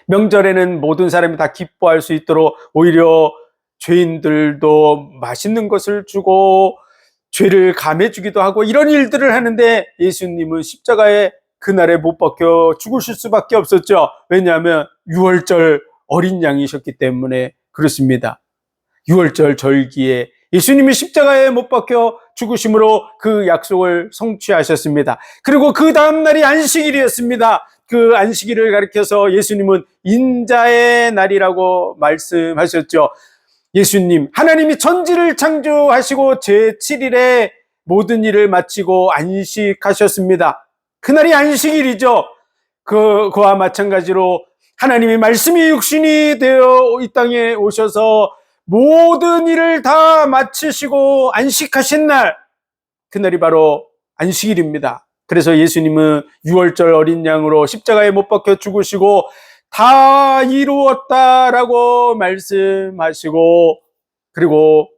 명절에는 모든 사람이 다 기뻐할 수 있도록 오히려 죄인들도 맛있는 것을 주고 죄를 감해주기도 하고 이런 일들을 하는데, 예수님은 십자가에 그날에 못 박혀 죽으실 수밖에 없었죠. 왜냐하면 6월절 어린 양이셨기 때문에 그렇습니다. 6월절 절기에 예수님이 십자가에 못 박혀 죽으심으로 그 약속을 성취하셨습니다. 그리고 그 다음 날이 안식일이었습니다. 그 안식일을 가리켜서 예수님은 인자의 날이라고 말씀하셨죠. 예수님, 하나님이 천지를 창조하시고 제7일에 모든 일을 마치고 안식하셨습니다. 그날이 안식일이죠. 그와 마찬가지로 하나님이 말씀이 육신이 되어 이 땅에 오셔서 모든 일을 다 마치시고 안식하신 날, 그날이 바로 안식일입니다. 그래서 예수님은 6월절 어린 양으로 십자가에 못 박혀 죽으시고 다 이루었다라고 말씀하시고 그리고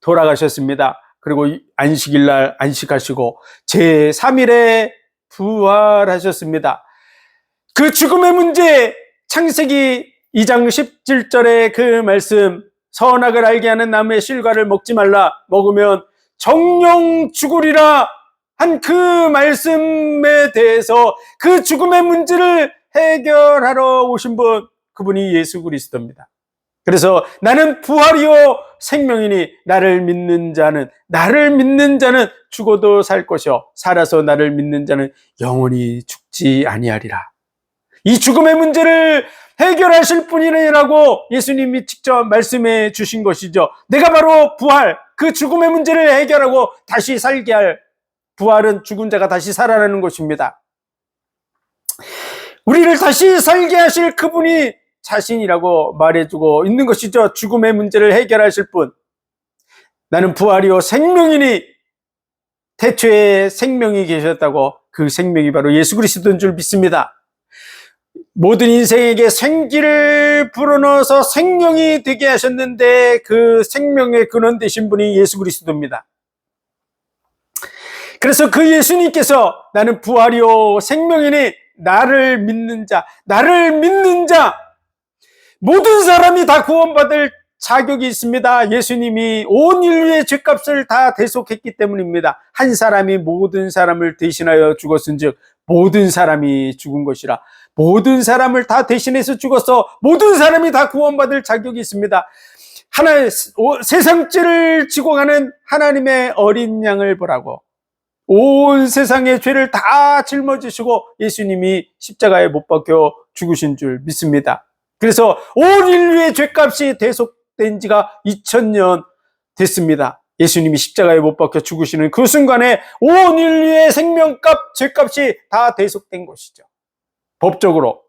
돌아가셨습니다. 그리고 안식일 날 안식하시고 제3일에 부활하셨습니다. 그 죽음의 문제, 창세기 2장 17절의 그 말씀, 선악을 알게 하는 나무의 실과를 먹지 말라, 먹으면 정령 죽으리라 한 그 말씀에 대해서 그 죽음의 문제를 해결하러 오신 분, 그분이 예수 그리스도입니다. 그래서 나는 부활이요 생명이니 나를 믿는 자는 죽어도 살 것이요 살아서 나를 믿는 자는 영원히 죽지 아니하리라. 이 죽음의 문제를 해결하실 분이라고 예수님이 직접 말씀해 주신 것이죠. 내가 바로 부활, 그 죽음의 문제를 해결하고 다시 살게 할, 부활은 죽은 자가 다시 살아나는 것입니다. 우리를 다시 살게 하실 그분이 자신이라고 말해주고 있는 것이죠. 죽음의 문제를 해결하실 분. 나는 부활이요 생명이니, 태초에 생명이 계셨다고, 그 생명이 바로 예수 그리스도인 줄 믿습니다. 모든 인생에게 생기를 불어넣어서 생명이 되게 하셨는데 그 생명의 근원 되신 분이 예수 그리스도입니다. 그래서 그 예수님께서 나는 부활이요 생명이니 나를 믿는 자, 모든 사람이 다 구원받을 자격이 있습니다. 예수님이 온 인류의 죄값을 다 대속했기 때문입니다. 한 사람이 모든 사람을 대신하여 죽었은즉 모든 사람이 죽은 것이라. 모든 사람을 다 대신해서 죽어서 모든 사람이 다 구원받을 자격이 있습니다. 세상죄를 지고 가는 하나님의 어린 양을 보라고 온 세상의 죄를 다 짊어지시고 예수님이 십자가에 못 박혀 죽으신 줄 믿습니다. 그래서 온 인류의 죄값이 대속된 지가 2000년 됐습니다. 예수님이 십자가에 못 박혀 죽으시는 그 순간에 온 인류의 생명값, 죄값이 다 대속된 것이죠. 법적으로.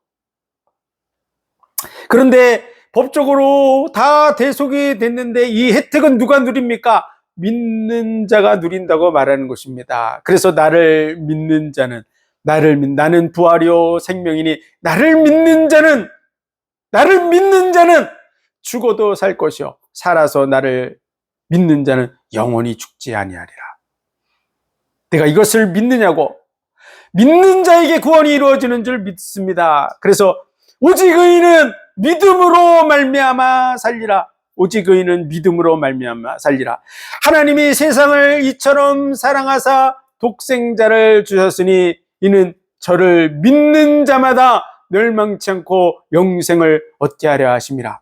그런데 법적으로 다 대속이 됐는데 이 혜택은 누가 누립니까? 믿는 자가 누린다고 말하는 것입니다. 그래서 나를 믿는 자는, 나는 부활이요 생명이니 나를 믿는 자는 죽어도 살 것이요 살아서 나를 믿는 자는 영원히 죽지 아니하리라. 내가 이것을 믿느냐고. 믿는 자에게 구원이 이루어지는 줄 믿습니다. 그래서 오직 의인은 믿음으로 말미암아 살리라. 오직 의인은 믿음으로 말미암아 살리라. 하나님이 세상을 이처럼 사랑하사 독생자를 주셨으니 이는 저를 믿는 자마다 멸망치 않고 영생을 얻게 하려 하심이라.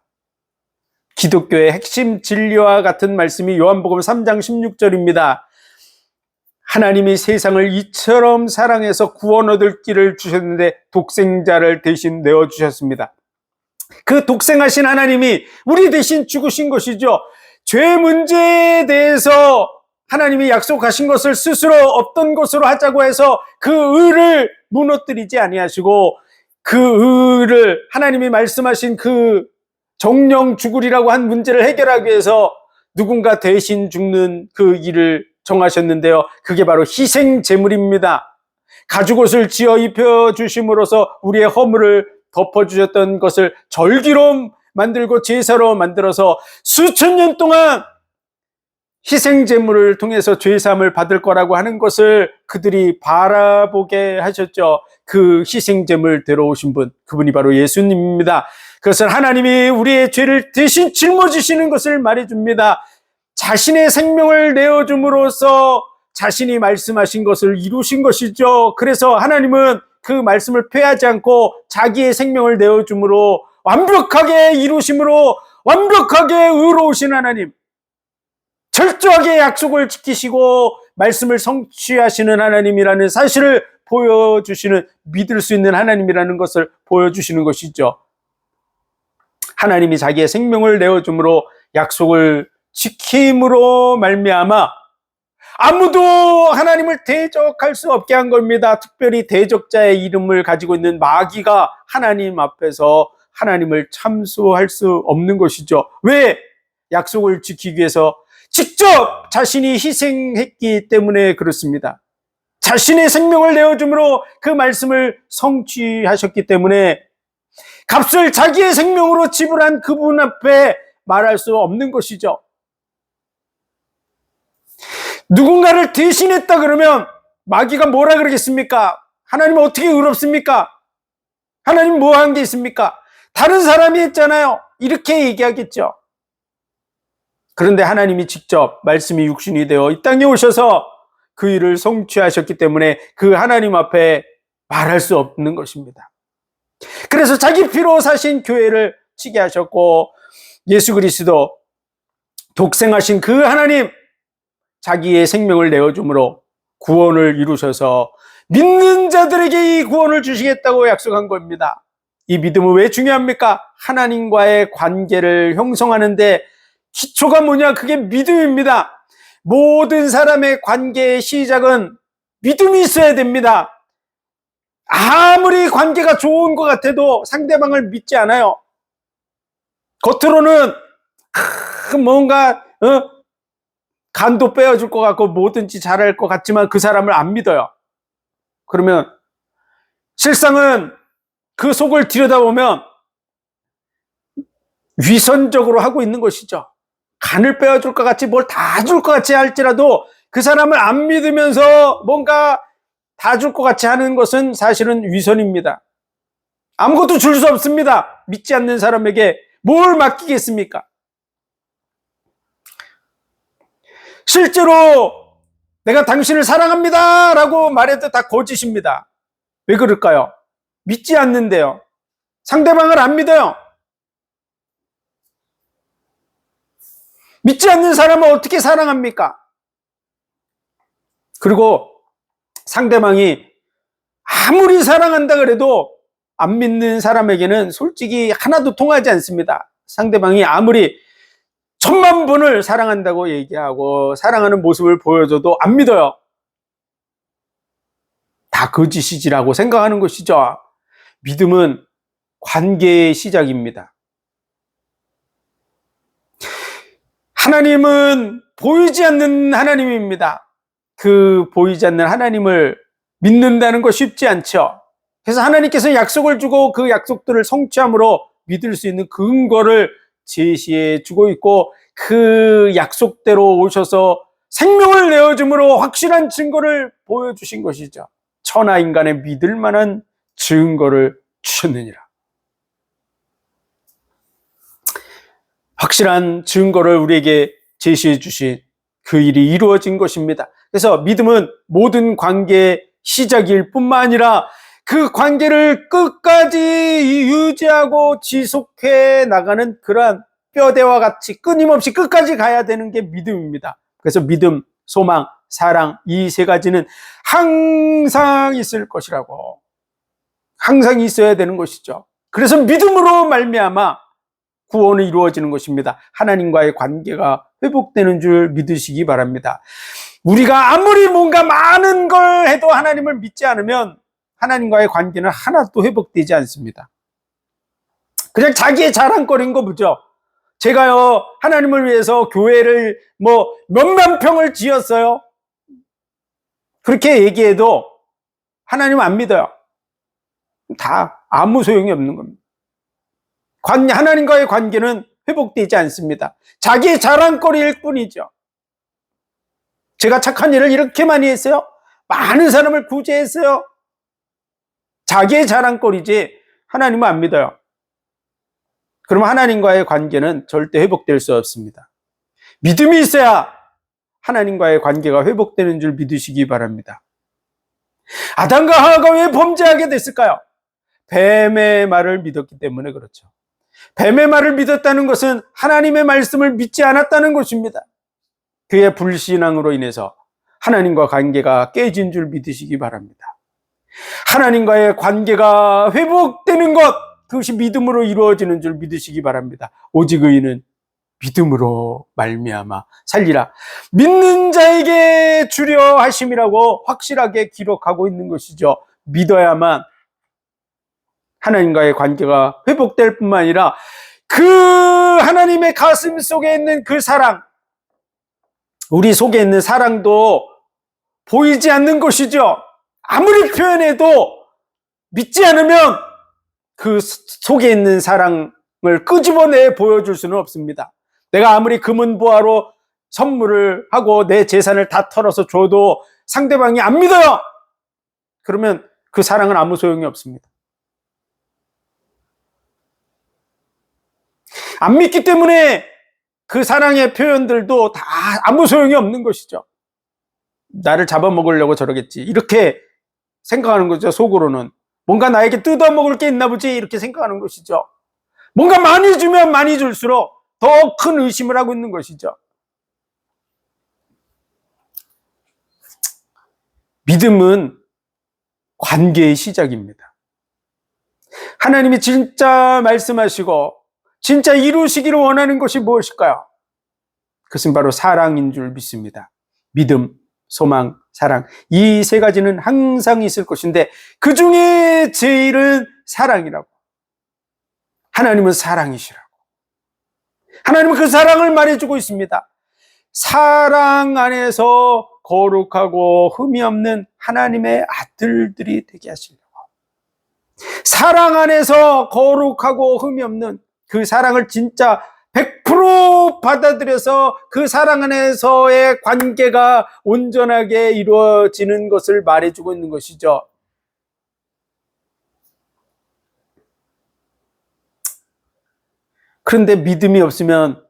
기독교의 핵심 진리와 같은 말씀이 요한복음 3장 16절입니다. 하나님이 세상을 이처럼 사랑해서 구원 얻을 길을 주셨는데 독생자를 대신 내어주셨습니다. 그 독생하신 하나님이 우리 대신 죽으신 것이죠. 죄 문제에 대해서 하나님이 약속하신 것을 스스로 없던 것으로 하자고 해서 그 의를 무너뜨리지 아니하시고 그 의를 하나님이 말씀하신 그 정령 죽으리라고 한 문제를 해결하기 위해서 누군가 대신 죽는 그 일을 정하셨는데요. 그게 바로 희생 제물입니다. 가죽옷을 지어 입혀 주심으로써 우리의 허물을 덮어주셨던 것을 절기로 만들고 제사로 만들어서 수천 년 동안 희생 제물을 통해서 죄사함을 받을 거라고 하는 것을 그들이 바라보게 하셨죠. 그 희생 제물 데려오신 분, 그분이 바로 예수님입니다. 그것은 하나님이 우리의 죄를 대신 짊어지시는 것을 말해줍니다. 자신의 생명을 내어줌으로써 자신이 말씀하신 것을 이루신 것이죠. 그래서 하나님은 그 말씀을 폐하지 않고 자기의 생명을 내어줌으로 완벽하게 이루심으로 완벽하게 의로우신 하나님, 철저하게 약속을 지키시고 말씀을 성취하시는 하나님이라는 사실을 보여주시는, 믿을 수 있는 하나님이라는 것을 보여주시는 것이죠. 하나님이 자기의 생명을 내어줌으로 약속을 지킴으로 말미암아 아무도 하나님을 대적할 수 없게 한 겁니다. 특별히 대적자의 이름을 가지고 있는 마귀가 하나님 앞에서 하나님을 참수할 수 없는 것이죠. 왜? 약속을 지키기 위해서 직접 자신이 희생했기 때문에 그렇습니다. 자신의 생명을 내어줌으로 그 말씀을 성취하셨기 때문에 값을 자기의 생명으로 지불한 그분 앞에 말할 수 없는 것이죠. 누군가를 대신했다 그러면 마귀가 뭐라 그러겠습니까? 하나님은 어떻게 의롭습니까? 하나님 뭐 한 게 있습니까? 다른 사람이 했잖아요. 이렇게 얘기하겠죠. 그런데 하나님이 직접 말씀이 육신이 되어 이 땅에 오셔서 그 일을 성취하셨기 때문에 그 하나님 앞에 말할 수 없는 것입니다. 그래서 자기 피로 사신 교회를 치게 하셨고, 예수 그리스도 독생하신 그 하나님, 자기의 생명을 내어줌으로 구원을 이루셔서 믿는 자들에게 이 구원을 주시겠다고 약속한 겁니다. 이 믿음은 왜 중요합니까? 하나님과의 관계를 형성하는데 기초가 뭐냐? 그게 믿음입니다. 모든 사람의 관계의 시작은 믿음이 있어야 됩니다. 아무리 관계가 좋은 것 같아도 상대방을 믿지 않아요. 겉으로는 뭔가 간도 빼어줄 것 같고 뭐든지 잘할 것 같지만 그 사람을 안 믿어요. 그러면 실상은 그 속을 들여다보면 위선적으로 하고 있는 것이죠. 간을 빼어줄 것 같이 뭘 다 줄 것 같이 할지라도 그 사람을 안 믿으면서 뭔가 다 줄 것 같이 하는 것은 사실은 위선입니다. 아무것도 줄 수 없습니다. 믿지 않는 사람에게 뭘 맡기겠습니까? 실제로 내가 당신을 사랑합니다 라고 말해도 다 거짓입니다. 왜 그럴까요? 믿지 않는데요. 상대방을 안 믿어요. 믿지 않는 사람을 어떻게 사랑합니까? 그리고 상대방이 아무리 사랑한다 그래도 안 믿는 사람에게는 솔직히 하나도 통하지 않습니다. 상대방이 아무리 1000만 번을 사랑한다고 얘기하고 사랑하는 모습을 보여줘도 안 믿어요. 다 거짓이지라고 생각하는 것이죠. 믿음은 관계의 시작입니다. 하나님은 보이지 않는 하나님입니다. 그 보이지 않는 하나님을 믿는다는 거 쉽지 않죠. 그래서 하나님께서 약속을 주고 그 약속들을 성취함으로 믿을 수 있는 근거를 제시해 주고 있고, 그 약속대로 오셔서 생명을 내어줌으로 확실한 증거를 보여주신 것이죠. 천하 인간의 믿을 만한 증거를 주셨느니라. 확실한 증거를 우리에게 제시해 주신 그 일이 이루어진 것입니다. 그래서 믿음은 모든 관계의 시작일 뿐만 아니라 그 관계를 끝까지 유지하고 지속해 나가는 그러한 뼈대와 같이 끊임없이 끝까지 가야 되는 게 믿음입니다. 그래서 믿음, 소망, 사랑, 이 세 가지는 항상 있을 것이라고, 항상 있어야 되는 것이죠. 그래서 믿음으로 말미암아 구원이 이루어지는 것입니다. 하나님과의 관계가 회복되는 줄 믿으시기 바랍니다. 우리가 아무리 뭔가 많은 걸 해도 하나님을 믿지 않으면 하나님과의 관계는 하나도 회복되지 않습니다. 그냥 자기의 자랑거리인 거 보죠. 제가요, 하나님을 위해서 교회를 몇만 평을 지었어요. 그렇게 얘기해도 하나님 안 믿어요. 다 아무 소용이 없는 겁니다. 하나님과의 관계는 회복되지 않습니다. 자기의 자랑거리일 뿐이죠. 제가 착한 일을 이렇게 많이 했어요. 많은 사람을 구제했어요. 자기의 자랑거리지 하나님은 안 믿어요. 그러면 하나님과의 관계는 절대 회복될 수 없습니다. 믿음이 있어야 하나님과의 관계가 회복되는 줄 믿으시기 바랍니다. 아담과 하와가 왜 범죄하게 됐을까요? 뱀의 말을 믿었기 때문에 그렇죠. 뱀의 말을 믿었다는 것은 하나님의 말씀을 믿지 않았다는 것입니다. 그의 불신앙으로 인해서 하나님과 관계가 깨진 줄 믿으시기 바랍니다. 하나님과의 관계가 회복되는 것, 그것이 믿음으로 이루어지는 줄 믿으시기 바랍니다. 오직 의인은 믿음으로 말미암아 살리라. 믿는 자에게 주려 하심이라고 확실하게 기록하고 있는 것이죠. 믿어야만 하나님과의 관계가 회복될 뿐만 아니라 그 하나님의 가슴 속에 있는 그 사랑, 우리 속에 있는 사랑도 보이지 않는 것이죠. 아무리 표현해도 믿지 않으면 그 속에 있는 사랑을 끄집어내 보여줄 수는 없습니다. 내가 아무리 금은보화로 선물을 하고 내 재산을 다 털어서 줘도 상대방이 안 믿어요. 그러면 그 사랑은 아무 소용이 없습니다. 안 믿기 때문에 그 사랑의 표현들도 다 아무 소용이 없는 것이죠. 나를 잡아먹으려고 저러겠지, 이렇게 생각하는 거죠. 속으로는 뭔가 나에게 뜯어먹을 게 있나 보지, 이렇게 생각하는 것이죠. 뭔가 많이 주면 많이 줄수록 더 큰 의심을 하고 있는 것이죠. 믿음은 관계의 시작입니다. 하나님이 진짜 말씀하시고 진짜 이루시기를 원하는 것이 무엇일까요? 그것은 바로 사랑인 줄 믿습니다. 믿음, 소망, 사랑, 이 세 가지는 항상 있을 것인데 그 중에 제일은 사랑이라고. 하나님은 사랑이시라고. 하나님은 그 사랑을 말해주고 있습니다. 사랑 안에서 거룩하고 흠이 없는 하나님의 아들들이 되게 하시려고. 사랑 안에서 거룩하고 흠이 없는 그 사랑을 진짜 100% 받아들여서 그 사랑 안에서의 관계가 온전하게 이루어지는 것을 말해주고 있는 것이죠. 그런데 믿음이 없으면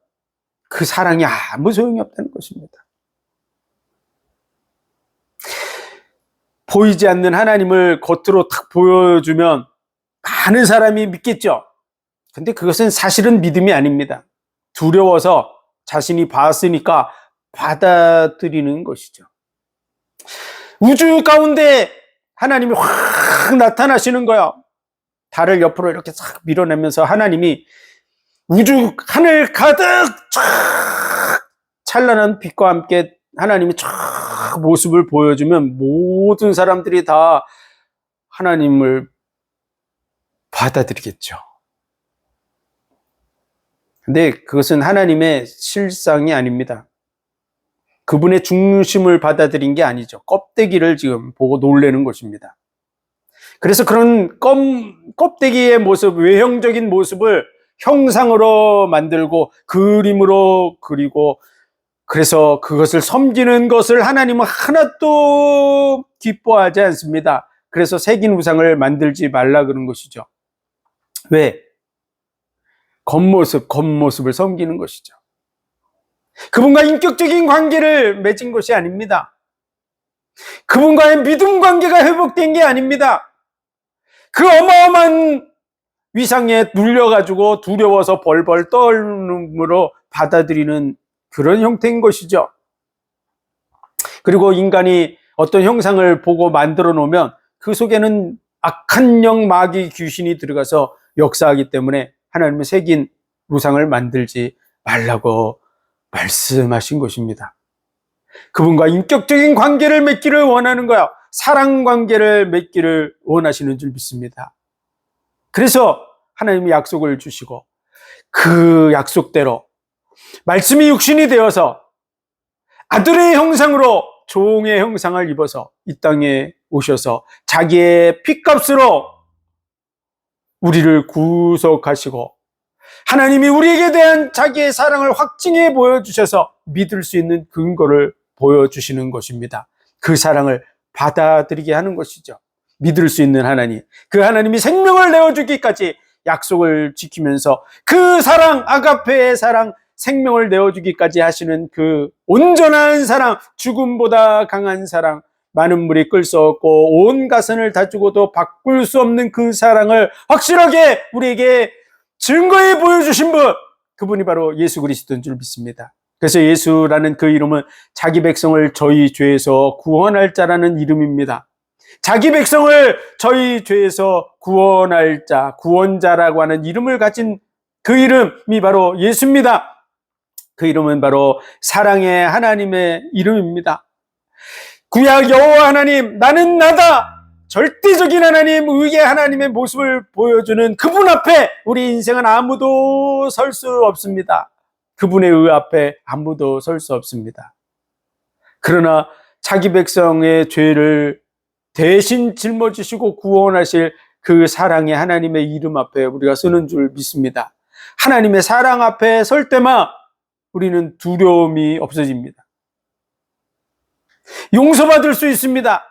그 사랑이 아무 소용이 없다는 것입니다. 보이지 않는 하나님을 겉으로 탁 보여주면 많은 사람이 믿겠죠. 근데 그것은 사실은 믿음이 아닙니다. 두려워서 자신이 봤으니까 받아들이는 것이죠. 우주 가운데 하나님이 확 나타나시는 거예요. 달을 옆으로 이렇게 싹 밀어내면서 하나님이 우주 하늘 가득 쫙 찬란한 빛과 함께 하나님이 쫙 모습을 보여주면 모든 사람들이 다 하나님을 받아들이겠죠. 근데 그것은 하나님의 실상이 아닙니다. 그분의 중심을 받아들인 게 아니죠. 껍데기를 지금 보고 놀라는 것입니다. 그래서 그런 껍데기의 모습, 외형적인 모습을 형상으로 만들고 그림으로 그리고 그래서 그것을 섬기는 것을 하나님은 하나도 기뻐하지 않습니다. 그래서 새긴 우상을 만들지 말라 그런 것이죠. 왜? 겉모습을 섬기는 것이죠. 그분과 인격적인 관계를 맺은 것이 아닙니다. 그분과의 믿음 관계가 회복된 게 아닙니다. 그 어마어마한 위상에 눌려가지고 두려워서 벌벌 떨므로 받아들이는 그런 형태인 것이죠. 그리고 인간이 어떤 형상을 보고 만들어 놓으면 그 속에는 악한 영, 마귀, 귀신이 들어가서 역사하기 때문에 하나님은 새긴 우상을 만들지 말라고 말씀하신 것입니다. 그분과 인격적인 관계를 맺기를 원하는 거야. 사랑 관계를 맺기를 원하시는 줄 믿습니다. 그래서 하나님이 약속을 주시고 그 약속대로 말씀이 육신이 되어서 아들의 형상으로 종의 형상을 입어서 이 땅에 오셔서 자기의 핏값으로 우리를 구속하시고 하나님이 우리에게 대한 자기의 사랑을 확증해 보여주셔서 믿을 수 있는 근거를 보여주시는 것입니다. 그 사랑을 받아들이게 하는 것이죠. 믿을 수 있는 하나님, 그 하나님이 생명을 내어주기까지 약속을 지키면서 그 사랑, 아가페의 사랑, 생명을 내어주기까지 하시는 그 온전한 사랑, 죽음보다 강한 사랑, 많은 물이 끌 수 없고 온 가선을 다 주고도 바꿀 수 없는 그 사랑을 확실하게 우리에게 증거해 보여주신 분, 그분이 바로 예수 그리스도인 줄 믿습니다. 그래서 예수라는 그 이름은 자기 백성을 저희 죄에서 구원할 자라는 이름입니다. 자기 백성을 저희 죄에서 구원할 자, 구원자라고 하는 이름을 가진 그 이름이 바로 예수입니다. 그 이름은 바로 사랑의 하나님의 이름입니다. 구약 여호와 하나님, 나는 나다. 절대적인 하나님, 의의 하나님의 모습을 보여주는 그분 앞에 우리 인생은 아무도 설 수 없습니다. 그분의 의 앞에 아무도 설 수 없습니다. 그러나 자기 백성의 죄를 대신 짊어지시고 구원하실 그 사랑의 하나님의 이름 앞에 우리가 서는 줄 믿습니다. 하나님의 사랑 앞에 설 때만 우리는 두려움이 없어집니다. 용서받을 수 있습니다.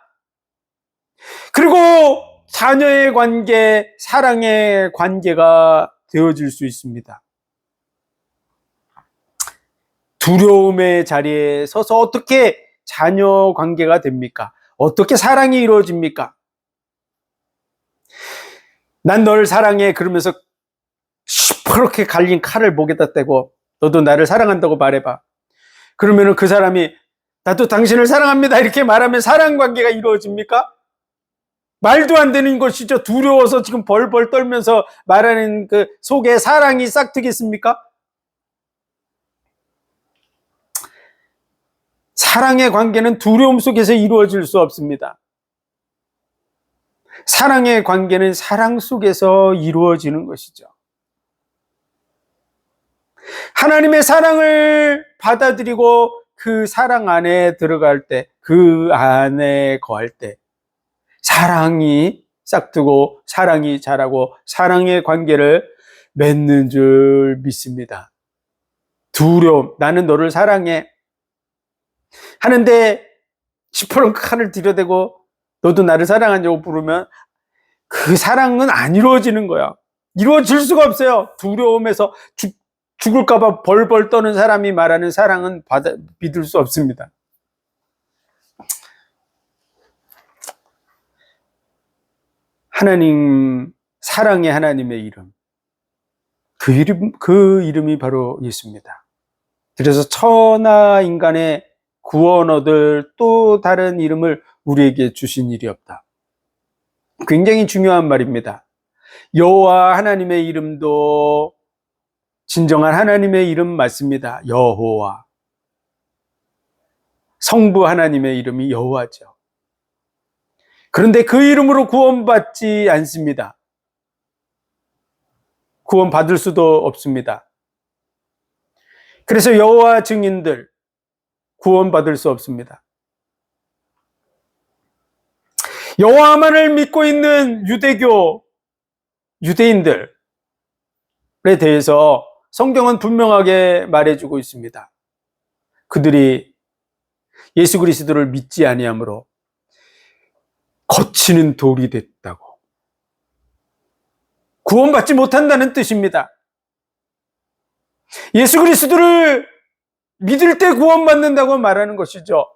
그리고 자녀의 관계, 사랑의 관계가 되어질 수 있습니다. 두려움의 자리에 서서 어떻게 자녀 관계가 됩니까? 어떻게 사랑이 이루어집니까? 난 너를 사랑해 그러면서 시퍼렇게 갈린 칼을 목에다 떼고 너도 나를 사랑한다고 말해봐. 그러면 그 사람이 나도 당신을 사랑합니다 이렇게 말하면 사랑 관계가 이루어집니까? 말도 안 되는 것이죠. 두려워서 지금 벌벌 떨면서 말하는 그 속에 사랑이 싹트겠습니까? 사랑의 관계는 두려움 속에서 이루어질 수 없습니다. 사랑의 관계는 사랑 속에서 이루어지는 것이죠. 하나님의 사랑을 받아들이고 그 사랑 안에 들어갈 때, 그 안에 거할 때 사랑이 싹트고 사랑이 자라고 사랑의 관계를 맺는 줄 믿습니다. 두려움, 나는 너를 사랑해 하는데 시퍼런 칼을 들여대고 너도 나를 사랑하냐고 부르면 그 사랑은 안 이루어지는 거야. 이루어질 수가 없어요. 두려움에서 죽을까봐 벌벌 떠는 사람이 말하는 사랑은 믿을 수 없습니다. 하나님, 사랑의 하나님의 이름. 그 이름이 바로 예수입니다. 그래서 천하 인간의 구원 얻을 또 다른 이름을 우리에게 주신 일이 없다. 굉장히 중요한 말입니다. 여호와 하나님의 이름도 진정한 하나님의 이름 맞습니다. 여호와. 성부 하나님의 이름이 여호와죠. 그런데 그 이름으로 구원받지 않습니다. 구원받을 수도 없습니다. 그래서 여호와 증인들 구원받을 수 없습니다. 여호와만을 믿고 있는 유대인들에 대해서 성경은 분명하게 말해주고 있습니다. 그들이 예수 그리스도를 믿지 아니함으로 거치는 돌이 됐다고. 구원받지 못한다는 뜻입니다. 예수 그리스도를 믿을 때 구원받는다고 말하는 것이죠.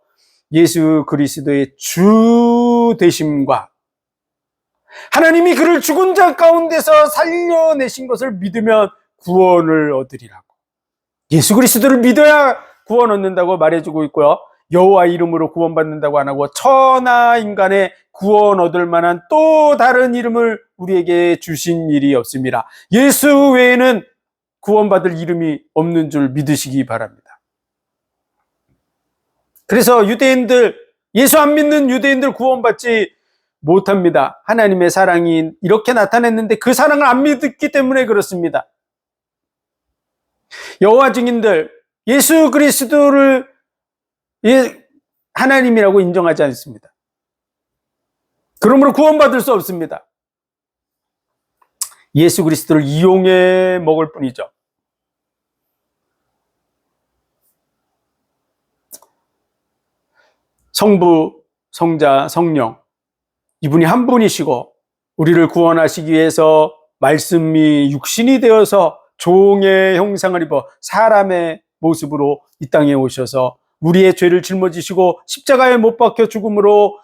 예수 그리스도의 주 되심과 하나님이 그를 죽은 자 가운데서 살려내신 것을 믿으면 구원을 얻으리라고. 예수 그리스도를 믿어야 구원 얻는다고 말해주고 있고요. 여호와 이름으로 구원받는다고 안 하고 천하 인간의 구원 얻을 만한 또 다른 이름을 우리에게 주신 일이 없습니다. 예수 외에는 구원받을 이름이 없는 줄 믿으시기 바랍니다. 그래서 예수 안 믿는 유대인들 구원받지 못합니다. 하나님의 사랑이 이렇게 나타냈는데 그 사랑을 안 믿었기 때문에 그렇습니다. 여호와 증인들, 예수 그리스도를 하나님이라고 인정하지 않습니다. 그러므로 구원받을 수 없습니다. 예수 그리스도를 이용해 먹을 뿐이죠. 성부, 성자, 성령, 이분이 한 분이시고 우리를 구원하시기 위해서 말씀이 육신이 되어서 종의 형상을 입어 사람의 모습으로 이 땅에 오셔서 우리의 죄를 짊어지시고 십자가에 못 박혀 죽음으로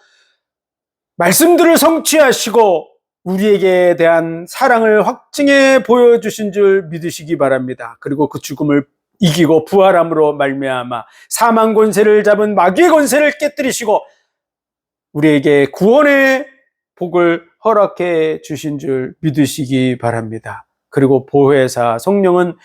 말씀들을 성취하시고 우리에게 대한 사랑을 확증해 보여주신 줄 믿으시기 바랍니다. 그리고 그 죽음을 이기고 부활함으로 말미암아 사망 권세를 잡은 마귀의 권세를 깨뜨리시고 우리에게 구원의 복을 허락해 주신 줄 믿으시기 바랍니다. 그리고 보혜사 성령은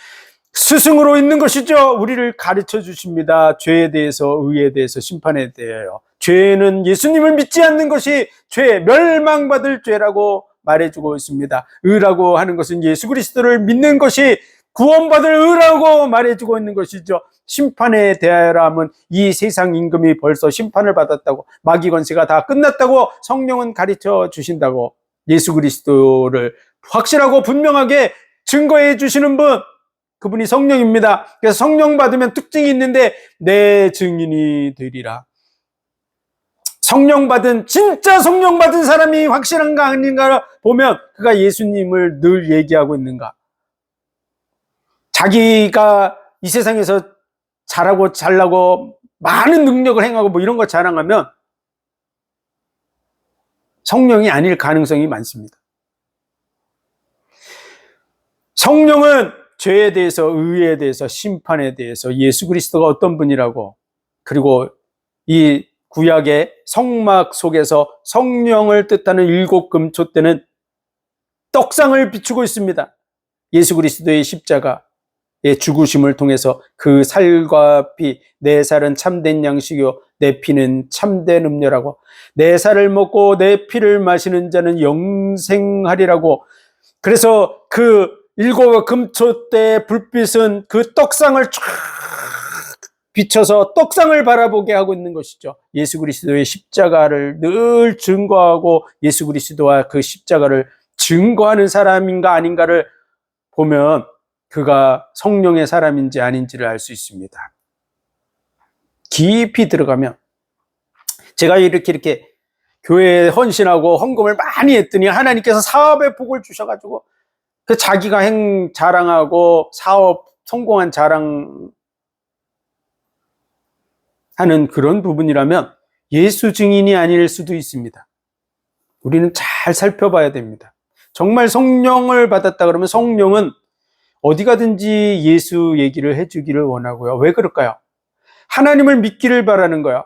스승으로 있는 것이죠. 우리를 가르쳐 주십니다. 죄에 대해서, 의에 대해서, 심판에 대하여. 죄는 예수님을 믿지 않는 것이 멸망받을 죄라고 말해주고 있습니다. 의라고 하는 것은 예수 그리스도를 믿는 것이 구원받을 의라고 말해주고 있는 것이죠. 심판에 대하여라 하면 이 세상 임금이 벌써 심판을 받았다고, 마귀 권세가 다 끝났다고 성령은 가르쳐 주신다고, 예수 그리스도를 확실하고 분명하게 증거해 주시는 분, 그분이 성령입니다. 그래서 성령 받으면 특징이 있는데 내 증인이 되리라. 진짜 성령 받은 사람이 확실한가 아닌가 보면 그가 예수님을 늘 얘기하고 있는가, 자기가 이 세상에서 잘나고 많은 능력을 행하고 뭐 이런 거 자랑하면 성령이 아닐 가능성이 많습니다. 성령은 죄에 대해서, 의에 대해서, 심판에 대해서, 예수 그리스도가 어떤 분이라고, 그리고 이 구약의 성막 속에서 성령을 뜻하는 7금초 때는 떡상을 비추고 있습니다. 예수 그리스도의 십자가의 죽으심을 통해서 그 살과 피, 내 살은 참된 양식이요 내 피는 참된 음료라고, 내 살을 먹고 내 피를 마시는 자는 영생하리라고. 그래서 그 7금초 때 불빛은 그 떡상을 쫙 비춰서 떡상을 바라보게 하고 있는 것이죠. 예수 그리스도의 십자가를 늘 증거하고 예수 그리스도와 그 십자가를 증거하는 사람인가 아닌가를 보면 그가 성령의 사람인지 아닌지를 알 수 있습니다. 깊이 들어가면, 제가 이렇게 교회에 헌신하고 헌금을 많이 했더니 하나님께서 사업의 복을 주셔가지고 그 자기가 자랑하고 사업 성공한 자랑하는 그런 부분이라면 예수 증인이 아닐 수도 있습니다. 우리는 잘 살펴봐야 됩니다. 정말 성령을 받았다 그러면 성령은 어디 가든지 예수 얘기를 해주기를 원하고요. 왜 그럴까요? 하나님을 믿기를 바라는 거야.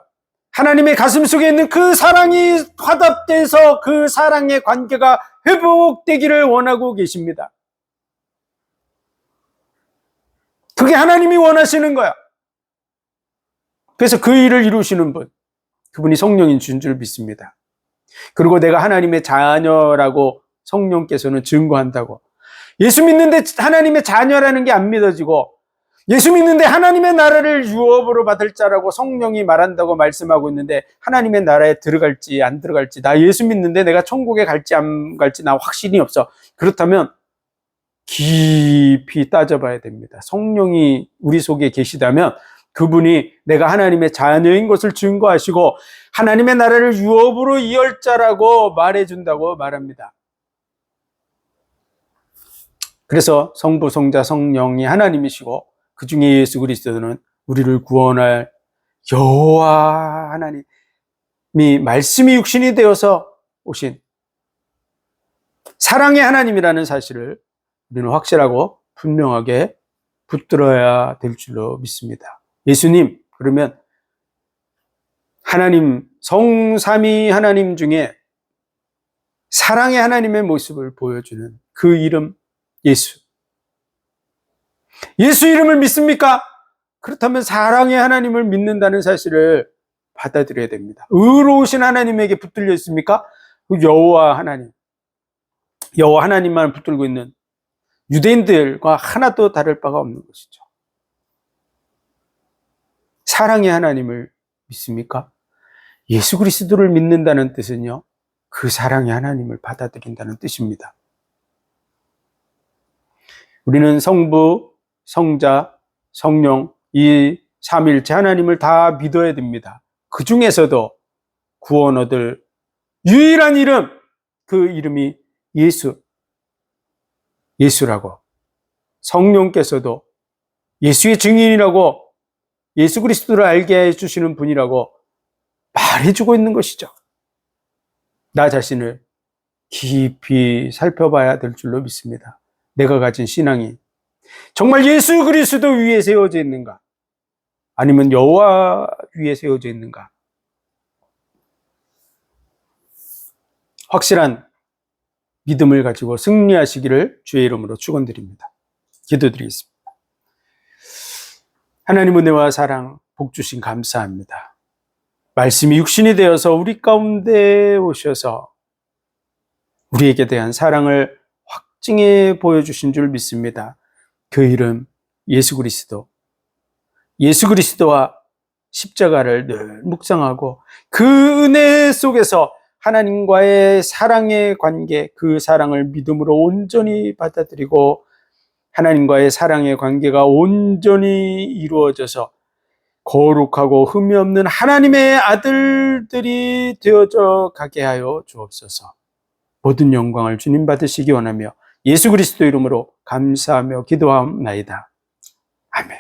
하나님의 가슴 속에 있는 그 사랑이 화답돼서 그 사랑의 관계가 회복되기를 원하고 계십니다. 그게 하나님이 원하시는 거야. 그래서 그 일을 이루시는 분, 그분이 성령인 줄 믿습니다. 그리고 내가 하나님의 자녀라고 성령께서는 증거한다고. 예수 믿는데 하나님의 자녀라는 게 안 믿어지고 예수 믿는데 하나님의 나라를 유업으로 받을 자라고 성령이 말한다고 말씀하고 있는데 하나님의 나라에 들어갈지 안 들어갈지, 나 예수 믿는데 내가 천국에 갈지 안 갈지 나 확신이 없어. 그렇다면 깊이 따져봐야 됩니다. 성령이 우리 속에 계시다면 그분이 내가 하나님의 자녀인 것을 증거하시고 하나님의 나라를 유업으로 이을 자라고 말해준다고 말합니다. 그래서 성부, 성자, 성령이 하나님이시고 그 중에 예수 그리스도는 우리를 구원할 여호와 하나님이 말씀이 육신이 되어서 오신 사랑의 하나님이라는 사실을 우리는 확실하고 분명하게 붙들어야 될 줄로 믿습니다. 예수님, 그러면 하나님, 성삼위 하나님 중에 사랑의 하나님의 모습을 보여주는 그 이름 예수. 예수 이름을 믿습니까? 그렇다면 사랑의 하나님을 믿는다는 사실을 받아들여야 됩니다. 의로우신 하나님에게 붙들려 있습니까? 그 여호와 하나님, 여호와 하나님만 붙들고 있는 유대인들과 하나도 다를 바가 없는 것이죠. 사랑의 하나님을 믿습니까? 예수 그리스도를 믿는다는 뜻은요, 그 사랑의 하나님을 받아들인다는 뜻입니다. 우리는 성부, 성자, 성령, 이 삼위일체 하나님을 다 믿어야 됩니다. 그 중에서도 구원 얻을 유일한 이름, 그 이름이 예수라고, 성령께서도 예수의 증인이라고, 예수 그리스도를 알게 해주시는 분이라고 말해주고 있는 것이죠. 나 자신을 깊이 살펴봐야 될 줄로 믿습니다. 내가 가진 신앙이 정말 예수 그리스도 위에 세워져 있는가? 아니면 여호와 위에 세워져 있는가? 확실한 믿음을 가지고 승리하시기를 주의 이름으로 축원드립니다. 기도드리겠습니다. 하나님 은혜와 사랑, 복 주신 감사합니다. 말씀이 육신이 되어서 우리 가운데 오셔서 우리에게 대한 사랑을 확증해 보여주신 줄 믿습니다. 그 이름 예수 그리스도. 예수 그리스도와 십자가를 늘 묵상하고 그 은혜 속에서 하나님과의 사랑의 관계, 그 사랑을 믿음으로 온전히 받아들이고 하나님과의 사랑의 관계가 온전히 이루어져서 거룩하고 흠이 없는 하나님의 아들들이 되어져 가게 하여 주옵소서. 모든 영광을 주님 받으시기 원하며 예수 그리스도 이름으로 감사하며 기도하옵나이다. 아멘.